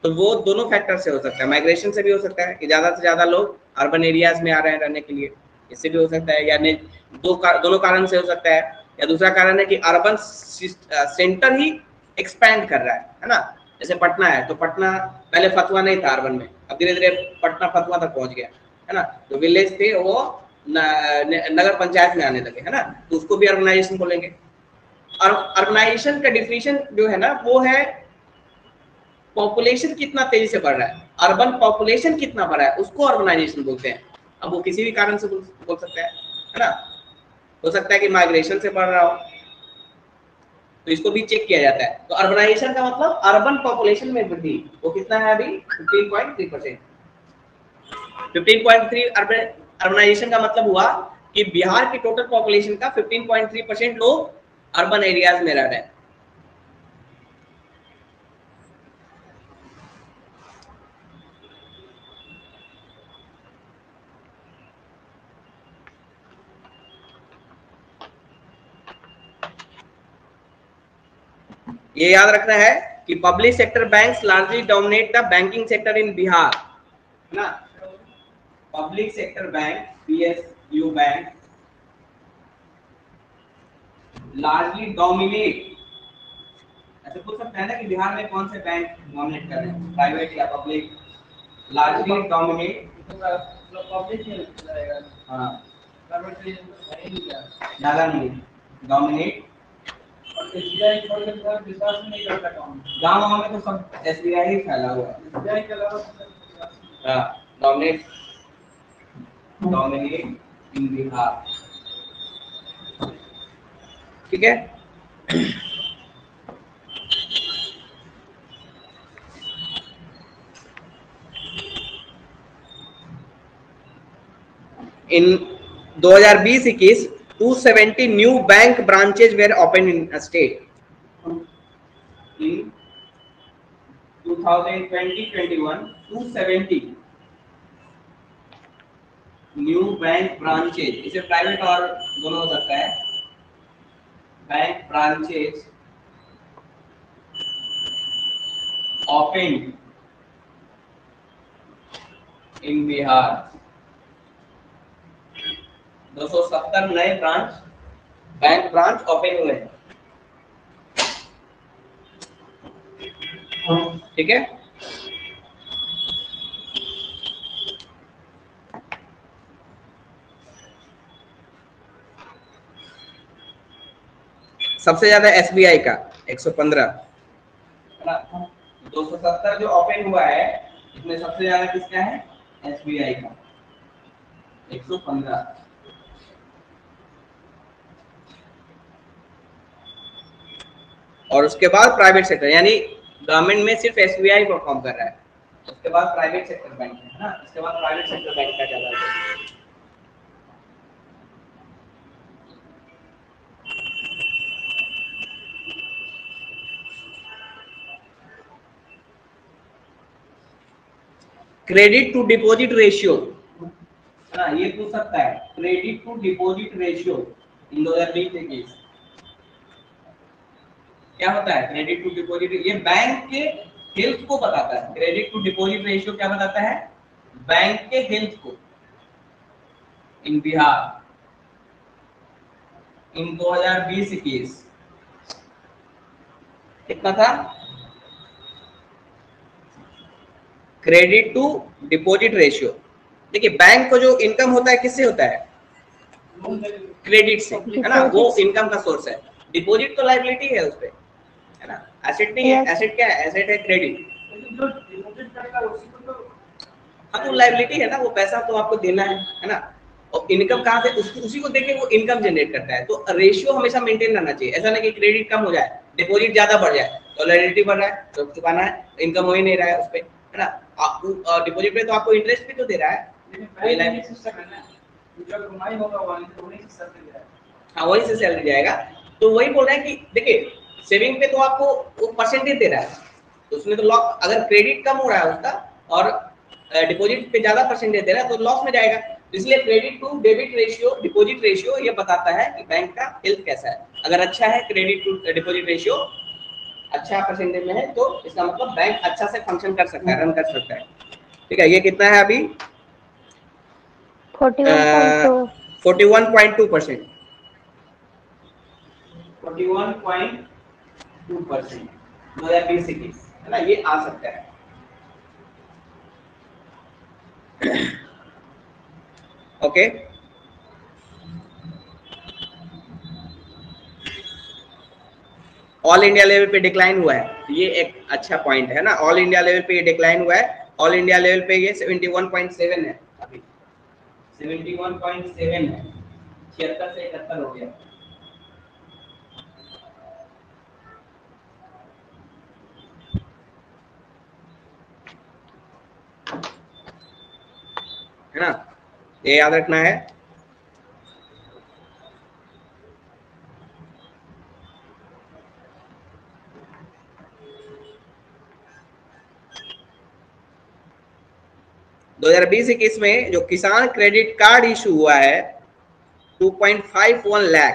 तो वो दोनों फैक्टर से हो सकता है, माइग्रेशन से भी हो सकता है कि ज्यादा से ज्यादा लोग अर्बन एरियाज में आ रहे हैं रहने के लिए, इससे भी हो सकता है, या दोनों कारण से हो सकता है। या दूसरा कारण है कि अर्बन सेंटर ही एक्सपैंड कर रहा है ना। जैसे पटना है, तो पटना पहले फतवा नहीं था अर्बन में, अब धीरे धीरे पटना फतवा तक पहुंच गया है ना। तो विलेज थे वो नगर पंचायत में आने लगे है ना, तो उसको भी अर्बनाइजेशन बोलेंगे। और अर्बनाइजेशन का डिफिनीशन जो है ना वो है पॉपुलेशन कितना तेजी से बढ़ रहा है, अर्बन पॉपुलेशन कितना बढ़ रहा है, उसको अर्बनाइजेशन बोलते हैं। अब वो किसी भी कारण से बोल सकता है ना। हो सकता है कि माइग्रेशन से बढ़ रहा हो, तो इसको भी चेक किया जाता है। तो अर्बनाइजेशन का मतलब अर्बन पॉपुलेशन में वृद्धि, वो कितना है अभी 15.3%। 15.3 अर्बनाइजेशन का मतलब हुआ कि बिहार की टोटल पॉपुलेशन का 15.3% लोग अर्बन एरियाज में रह रहे हैं। ये याद रखना है कि public sector banks largely dominate the banking sector in Bihar ना। Public sector bank PSU bank largely dominate, ऐसे पूछ सकते हैं ना कि बिहार में कौन से बैंक डोमिनेट कर रहे हैं, प्राइवेट या पब्लिक। लार्जली डोमिनेट पब्लिक रहेगा, हाँ ज्यादा नहीं, डोमिनेट। SBI छोड़ के तो विश्वास नहीं करता काम। गाँव में तो सब SBI ही फैला हुआ है। SBI के अलावा हाँ, डोमिनेट इन बिहार, ठीक है। इन 2020-21 270 new bank branches were opened in a state. In 2020-21 270 new bank branches, इसे प्राइवेट और दोनों हो सकता है, bank branches open in Bihar. 270 नए बैंक ब्रांच ओपन हुए हैं, ठीक है। सबसे ज्यादा SBI का 115, 270 जो ओपन हुआ है इसमें सबसे ज्यादा किसका है, SBI का 115। और उसके बाद प्राइवेट सेक्टर, यानी गवर्नमेंट में सिर्फ SBI परफॉर्म कर रहा है, उसके बाद प्राइवेट सेक्टर बैंक है ना, उसके बाद प्राइवेट सेक्टर बैंक का ज्यादा है। क्रेडिट टू डिपॉजिट रेशियो ना, ये पूछ सकता है, क्रेडिट टू डिपॉजिट रेशियो इन 2020-21 क्या होता है। क्रेडिट टू डिपॉजिट ये बैंक के हेल्थ को बताता है। क्रेडिट टू डिपॉजिट रेशियो क्या बताता है, बैंक के हेल्थ को इन बिहार इन 2020-21 कितना था। क्रेडिट टू डिपॉजिट रेशियो, देखिए बैंक को जो इनकम होता है किससे होता है, क्रेडिट से, है ना, वो इनकम का सोर्स है। डिपॉजिट तो लायबिलिटी है उस पे, है ना, एसेट नहीं है। एसेट क्या है, एसेट है क्रेडिट। हाँ तो लायबिलिटी है ना, वो पैसा तो आपको देना है ना। और इनकम कहाँ से, उसी को देके वो इनकम जनरेट करता है। तो रेशियो हमेशा मेंटेन रहना चाहिए, ऐसा नहीं कि क्रेडिट कम हो जाए डिपॉजिट ज्यादा बढ़ जाए, तो लायबिलिटी बढ़ रहा है तो चुकाना है, इनकम हो ही नहीं रहा है उस पे, है ना। डिपॉजिट पे तो आपको इंटरेस्ट भी तो दे रहा है, हाँ वही से सैलरी जाएगा। तो वही बोल रहे हैं कि देखिए सेविंग पे तो आपको वो परसेंटेज दे रहा है, तो उसमें तो लॉस, अगर क्रेडिट कम हो रहा है उसका और डिपॉजिट पे ज्यादा परसेंटेज दे रहा है तो लॉस में जाएगा। इसलिए credit to debit ratio, deposit ratio ये बताता है कि बैंक का हेल्थ कैसा है। अगर अच्छा है, क्रेडिट टू डिपॉजिट रेशियो अच्छा परसेंटेज में है, तो इसका मतलब बैंक अच्छा से फंक्शन कर सकता है, रन कर सकता है। ठीक है, ये कितना है अभी? 41.2। 41.2%, 41.2% 2020-21 है ना, ये आ सकता है। ओके, ऑल इंडिया लेवल पे डिक्लाइन हुआ है, ये एक अच्छा पॉइंट है ना। ऑल इंडिया लेवल पे ये डिक्लाइन हुआ है। ऑल इंडिया लेवल पे ये 71.7 है अभी, 71.7 है, 76 से 71 हो गया। है ना, ये याद रखना है। दो 2020-21 में जो किसान क्रेडिट कार्ड इशू हुआ है 2.51 लाख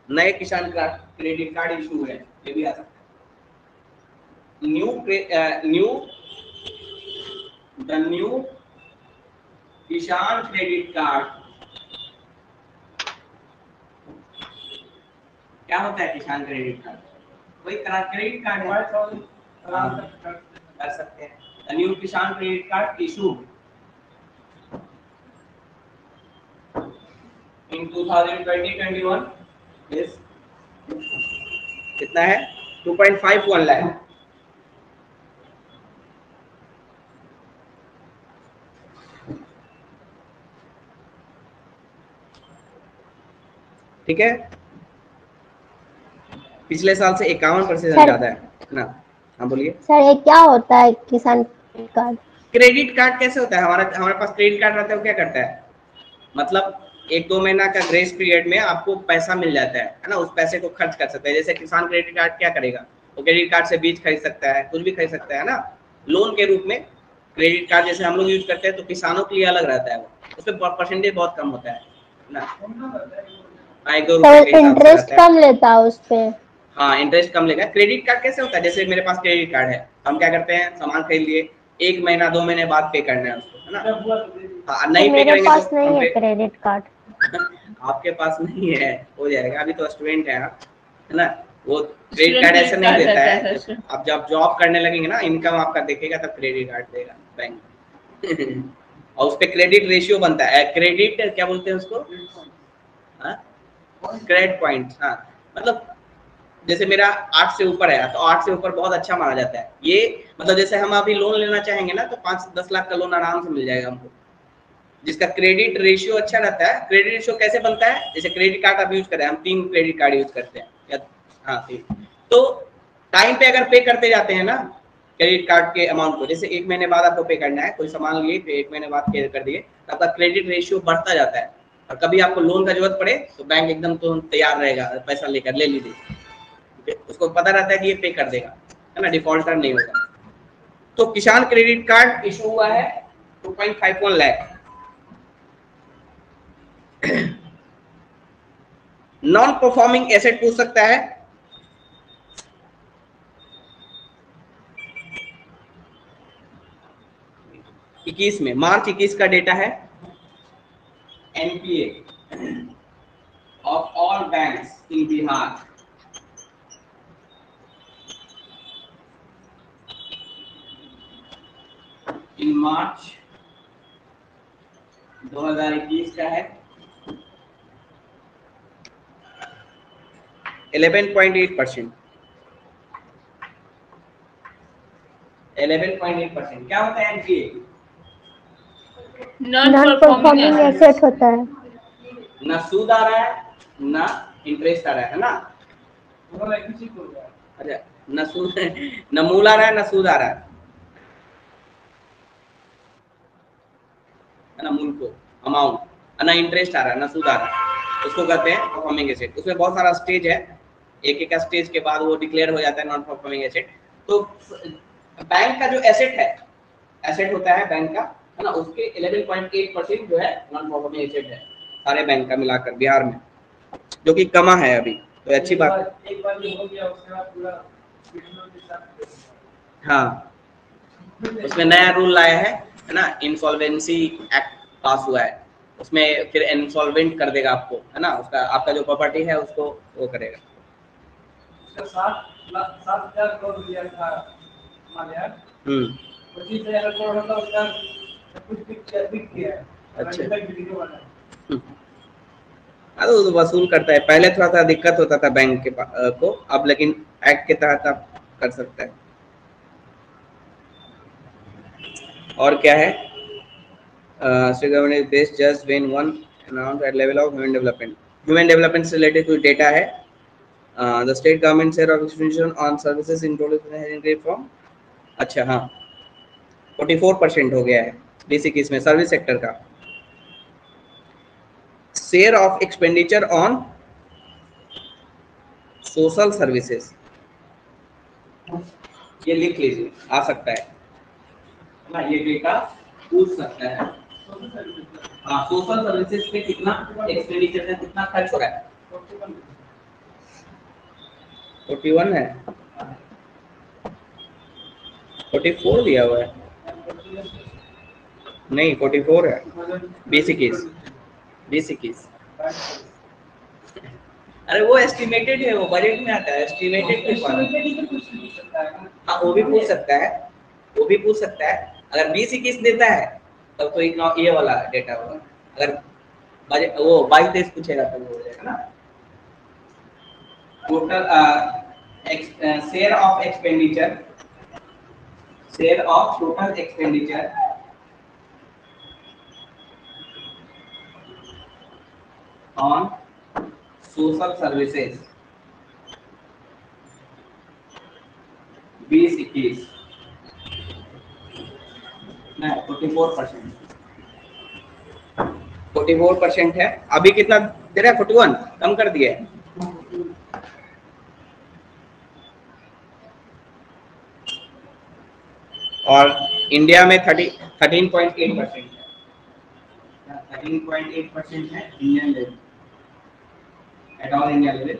नए किसान क्रेडिट कार्ड इशू हुए, ये भी आ सकता है। न्यू किसान क्रेडिट कार्ड क्या होता है? किसान क्रेडिट कार्ड वही क्रेडिट कार्ड है, कर सकते हैं। न्यू किसान क्रेडिट कार्ड इशू इन 2020-21 कितना है? 2.51 लाख। ठीक है, पिछले साल से 51% ज्यादा है ना। हाँ बोलिए सर, ये क्या होता है किसान क्रेडिट कार्ड? क्रेडिट कार्ड कैसे होता है? हमारे पास क्रेडिट कार्ड रहता है, वो क्या करता है, मतलब 1-2 महीना का ग्रेस पीरियड में आपको पैसा मिल जाता है ना, उस पैसे को खर्च कर सकते हैं। जैसे किसान क्रेडिट कार्ड क्या करेगा, वो क्रेडिट कार्ड से बीज खरीद सकता है, कुछ भी खरीद सकता है ना, लोन के रूप में। क्रेडिट कार्ड जैसे हम लोग यूज करते हैं, तो किसानों के लिए अलग रहता है, वो उसमें परसेंटेज बहुत कम होता है ना, 1-2 रुपए के हिसाब से इंटरेस्ट कम लेता है उस पे। हाँ, इंटरेस्ट कम लेगा। क्रेडिट कार्ड कैसे होता है? जैसे मेरे पास क्रेडिट कार्ड है, हम क्या करते हैं, सामान खरीद लिए, 1 महीना 2 महीने बाद पे करना है उसको, है ना। हाँ, नहीं पे करेंगे पास तो नहीं है क्रेडिट कार्ड। आपके पास नहीं है, हो जाएगा, अभी तो स्टूडेंट है आप, है ना। वो क्रेडिट कार्ड ऐसे नहीं देता है, अब जब जॉब करने लगेंगे ना, इनकम आपका देखेगा तब क्रेडिट कार्ड देगा बैंक। और उस पे क्रेडिट रेशियो बनता है, क्रेडिट क्या बोलते हैं उसको, क्रेडिट पॉइंट। हाँ, मतलब जैसे मेरा 8 से ऊपर है, तो 8 से ऊपर बहुत अच्छा माना जाता है। ये मतलब जैसे हम अभी लोन लेना चाहेंगे ना, तो 5-10 लाख का लोन आराम से मिल जाएगा हमको, जिसका क्रेडिट रेशियो अच्छा रहता है। क्रेडिट रेशियो कैसे बनता है? जैसे क्रेडिट कार्ड आप यूज करें, हम 3 क्रेडिट कार्ड यूज करते हैं, हाँ 3, तो टाइम पे अगर पे करते जाते हैं ना क्रेडिट कार्ड के अमाउंट को, जैसे 1 महीने बाद आपको पे करना है, कोई सामान लिए फिर 1 महीने बाद पे कर दिए, तो आपका क्रेडिट रेशियो बढ़ता जाता है। और कभी आपको लोन का जरूरत पड़े तो बैंक एकदम तो तैयार रहेगा, पैसा लेकर ले लीजिए, उसको पता रहता है कि ये पे कर देगा, है ना, डिफॉल्टर नहीं होगा। तो किसान क्रेडिट कार्ड इशू हुआ है 2.51 लाख। नॉन परफॉर्मिंग एसेट पूछ सकता है, मार्च 21 का डेटा है। NPA of all banks in Bihar, in March 2021 का है 11.8%। 11.8%। क्या होता है एनपीए? नॉन परफॉर्मिंग एसेट होता है। ना सूद आ रहा है ना इंटरेस्ट आ रहा है ना। अच्छा, ना सूद, ना मूल आ रहा है ना सूद आ रहा है ना, मूल को अमाउंट, ना इंटरेस्ट आ रहा है ना सूद आ रहा है, उसको कहते हैं परफॉर्मिंग एसेट। उसमें बहुत सारा स्टेज है, एक एक स्टेज के बाद वो डिक्लेयर हो जाता है नॉन परफॉर्मिंग एसेट। तो बैंक का जो एसेट है, एसेट होता है बैंक का, है ना, उसके 11.8% जो है नॉन परफॉर्मिंग एसेट है सारे बैंक का मिलाकर बिहार में, जो कि कमा है अभी, तो अच्छी बात। एक बार ये हो गया उसके बाद पूरा वीडियो के साथ। हाँ, उसमें नया रूल लाया है ना, इंसॉल्वेंसी एक्ट पास हुआ है, उसमें फिर इंसॉल्वेंट कर देगा आपको, है ना, उसका आपका जो प्रॉपर्टी है उसको वो करेगा। उसका 7,000 करोड़ रुपया था मालियात। 25,000 करोड़ होता उसका सब कुछ बिक गया है। अच्छा। अभी तक वीडियो बना है। अरे वो तो वसूल करता है, पहले थोड़ा सा दिक्कत होता था बैंक के को, अब लेकिन एक्ट के तहत आप कर सकते हैं। और क्या है, state government is best just when one announced at level of human development. Human development से related कोई data है, the state government share of expenditure on services included has increased from, अच्छा हाँ 44% हो गया है बेसिक इसमें सर्विस सेक्टर का। Share of expenditure on social services, ये लिख लीजिए, आ सकता है ना, ये डेटा पूछ सकता है। हाँ, सोशल सर्विसेज पे कितना एक्सपेंडिचर है, कितना खर्च हो रहा है। 41 है, 44 दिया हुआ है, नहीं 44 है बेसिक इज। अरे वो एस्टिमेटेड है, वो बजट में आता है, एस्टिमेटेड हाँ वो भी पूछ सकता है, वो भी पूछ सकता है। अगर 20-21 देता है तब तो एक ये वाला डेटा होगा, अगर बजट वो 22-23 पूछेगा तब वो हो जाएगा ना। Total share of expenditure, share of total expenditure on social services 20-21 44% है। अभी कितना दे रहा है, 41 कम कर दिया है। और इंडिया में 13.8% है, 13.8% है Indian level, at all India level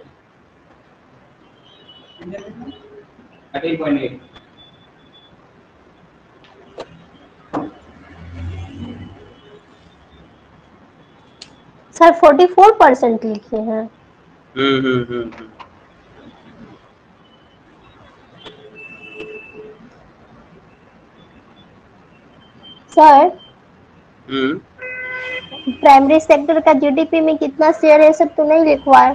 13.8। Sir 44% लिखे हैं। सर प्राइमरी सेक्टर का जीडीपी में कितना शेयर है, सब तो नहीं लिखवा है।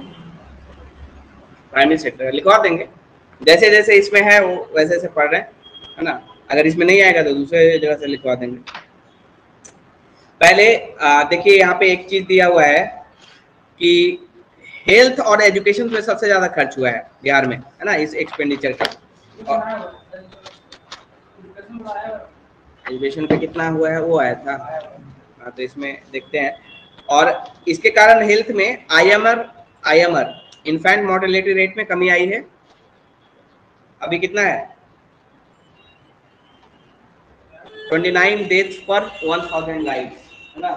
प्राइमरी सेक्टर लिखवा देंगे, जैसे जैसे इसमें है वो वैसे वैसे पढ़ रहे हैं, है ना, अगर इसमें नहीं आएगा तो दूसरे जगह से लिखवा देंगे। पहले देखिए यहाँ पे एक चीज दिया हुआ है कि हेल्थ और एजुकेशन पे सबसे ज्यादा खर्च हुआ है बिहार में, है ना, इस एक्सपेंडिचर का। एजुकेशन पे कितना हुआ है वो आया था, हाँ तो इसमें देखते हैं। और इसके कारण हेल्थ में आईएमआर इन्फेंट मोर्टेलिटी रेट में कमी आई है। अभी कितना है, 29 डेथ्स पर 1000 लाइफ, है ना,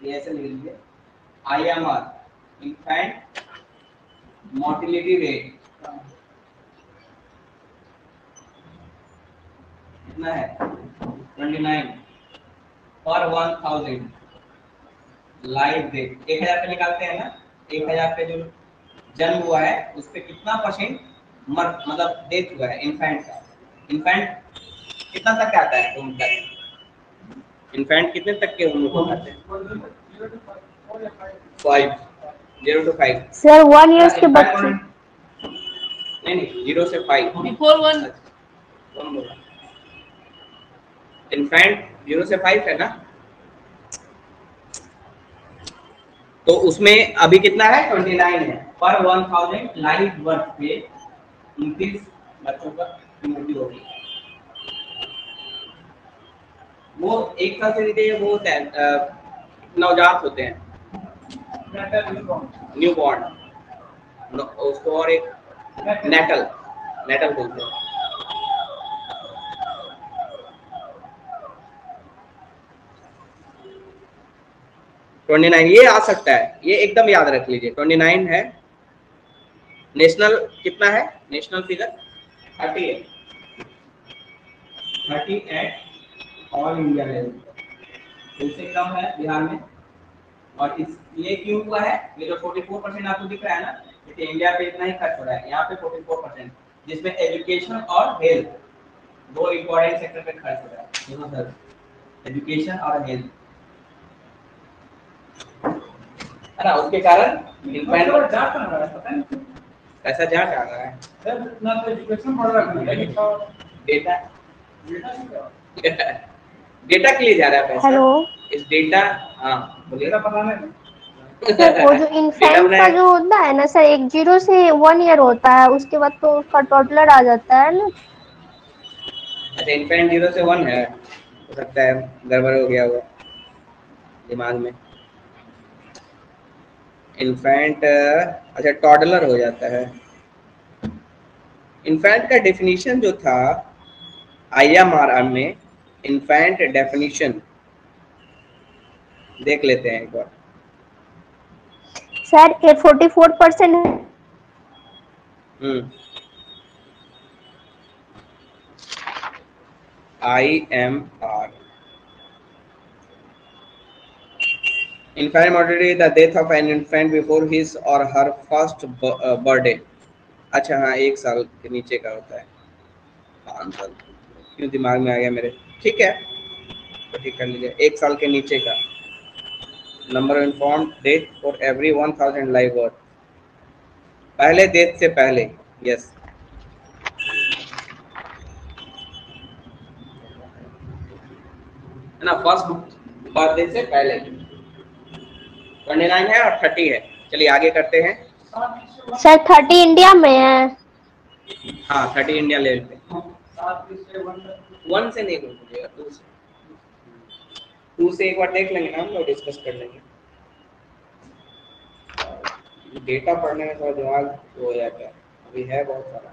ये ऐसे लिख लीजिए। आईएमआर इन्फेंट मोर्टेलिटी रेट कितना है, 29 पर 1000 लाइफ डेथ। 1000 पे निकालते हैं ना, 1000 पे जो जन्म हुआ है उस पे कितना परसेंट मतलब डेथ हुआ है इन्फेंट का। इन्फेंट कितना तक आता है उम्र तक, इन्फेंट कितने तक के उम्र को आते हैं, 0 to 5। सर 1 ईयर्स के बच्चे नहीं 0 से 5 बिफोर 1 इन्फेंट 0 से 5 है ना, तो उसमें अभी कितना है, 29 है पर 1000 लाइफ बर्थ पे 29 बच्चों का मृत्यु होगी। वो एक साल से नीचे वो होता है नवजात होते हैं, न्यू बॉर्न, उसको और एक नेटल बोलते हैं। 29 ये आ सकता है, ये एकदम याद रख लीजिए। 29 है। नेशनल कितना है? नेशनल फिगर 30 है, 30 एट ऑल इंडिया लेवल, उससे कम है बिहार में। और इस ये क्यों हुआ है? ये जो 44% आपको दिख रहा है ना, क्योंकि इंडिया पे इतना ही खर्च हो रहा है, यहाँ पे 44%, जिसमें एजुकेशन और हेल्थ दो इम्पोर्टेंट सेक्टर पे खर्च हो रहा है, दोनों तरफ, एजुकेशन और हेल्थ, है ना। उसके कारण इन्फेंट ऐसा जांच आ रहा है ना, तो एजुकेशन बढ़ रहा है, डेटा डेटा के लिए जा रहा है पैसा। हेलो, इस डेटा, हाँ बोलिए। पता नहीं सर वो जो इन्फेंट का जो होता है ना सर, 10 से 1 ईयर होता है, उसके बाद तो उसका टोटलर आ जाता है ना। अच्छा, इन्फेंट 0 से 1 है, हो सकता है गड़बड़ हो गया होगा दिमाग में। इन्फेंट अच्छा टॉडलर हो जाता है। इन्फेंट का डेफिनेशन जो था IMR में, इन्फेंट डेफिनेशन देख लेते हैं एक बार। सर ये 44% IMR infant mortality, the death of an infant before his or her first birthday। अच्छा हाँ, 1 साल के नीचे का होता है, 5 साल क्यों दिमाग में आ गया मेरे, ठीक है तो ठीक कर लीजिए। 1 साल के नीचे का number of informed death for every 1000 live birth, पहले डेथ से पहले, यस है ना, फर्स्ट बर्थडे से पहले 29 है और 30 है। चलिए आगे करते हैं। सर 30 इंडिया में है। हाँ 30 इंडिया लेवल पे, 1 से नहीं बोलिएगा, 2 से एक बार देख लेंगे ना, हम लोग डिस्कस कर लेंगे। डेटा पढ़ने में थोड़ा दिमाग हो जाता है, अभी है बहुत सारा।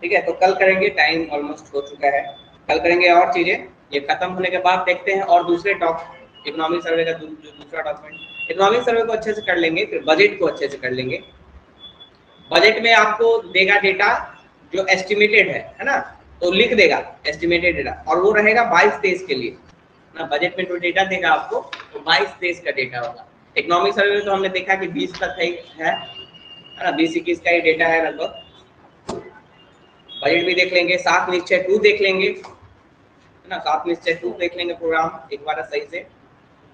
ठीक है, तो कल करेंगे, टाइम ऑलमोस्ट हो चुका है, कल करेंगे और चीजें। ये खत्म होने के बाद देखते हैं और दूसरे टॉप इकोनॉमिक सर्वे का दूसरा डॉक्यूमेंट। इकोनॉमिक सर्वे को अच्छे से कर लेंगे, फिर बजट को अच्छे से कर लेंगे। बजट में आपको देगा डेटा जो एस्टिमेटेड है ना, तो लिख देगा एस्टिमेटेड डेटा, और वो रहेगा 22 देश के लिए ना। बजट में जो डेटा देगा आपको तो 22 देश का डेटा होगा। इकोनॉमिक सर्वे में तो हमने देखा कि 20 तक है ना, 20-21 का ही डेटा है लगभग। बजट भी देख लेंगे, 7 निश्चय 2 देख लेंगे, है ना, 7 निश्चय 2 देख लेंगे प्रोग्राम एक बार सही से,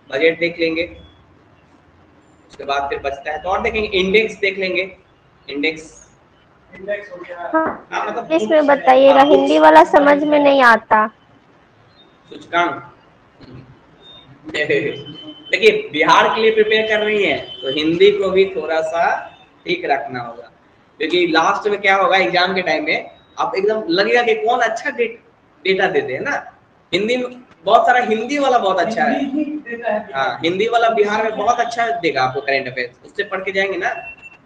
बजट देख लेंगे। उसके बाद फिर बचता है तो और देखेंगे, इंडेक्स देख लेंगे, इंडेक्स हो गया। हाँ, मतलब इसमें बताइएगा, हिंदी वाला समझ में नहीं आता। सूचकांक देखिए, बिहार के लिए प्रिपेयर कर रही हैं तो हिंदी को भी थोड़ा सा ठीक रखना होगा, क्योंकि लास्ट में क्या होगा एग्जाम के टाइम में, आप एकदम लगेगा कि कौन अच्छा डेटा देते हैं ना। हिंदी में बहुत सारा हिंदी वाला बहुत अच्छा है, हाँ हिंदी वाला बिहार में बहुत अच्छा देगा आपको करेंट अफेयर्स, उससे पढ़ के जाएंगे ना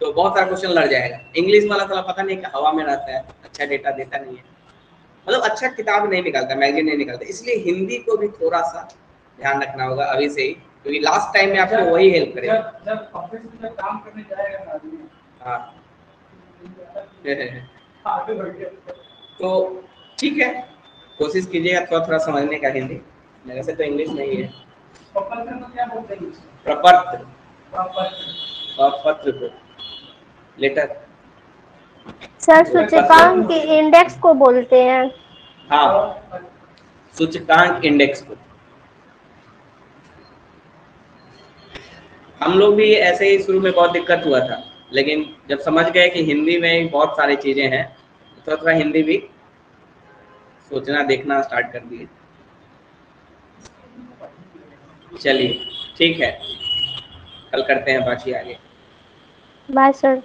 तो बहुत सारा क्वेश्चन लड़ जाएगा। इंग्लिश वाला थोड़ा पता नहीं हवा में रहता है, अच्छा डेटा देता नहीं है, मतलब अच्छा किताब नहीं निकलता, मैगजीन नहीं निकलता, इसलिए हिंदी को भी थोड़ा सा ध्यान रखना होगा अभी से ही, क्योंकि लास्ट टाइम में आपको वही हेल्प करेगा। जब ऑफिस में काम करने जाएगा ना आदमी, हाँ आगे बढ़ गया तो ठीक है, कोशिश कीजिएगा थोड़ा थोड़ा समझने का हिंदी, मेरे से तो इंग्लिश नहीं है। प्रपत्र को क्या बोलते हैं? प्रपत्र, प्रपत्र, पत्र को लेटर, सर सूचकांक के इंडेक्स को बोलते हैं। हाँ सूचकांक इंडेक्स को। हम लोग भी ऐसे ही शुरू में बहुत दिक्कत हुआ था, लेकिन जब समझ गए कि हिंदी में बहुत सारी चीजें हैं तो थोड़ा हिंदी भी सोचना देखना स्टार्ट कर दिए। चलिए ठीक है, कल करते हैं बाकी आगे। Bye sir.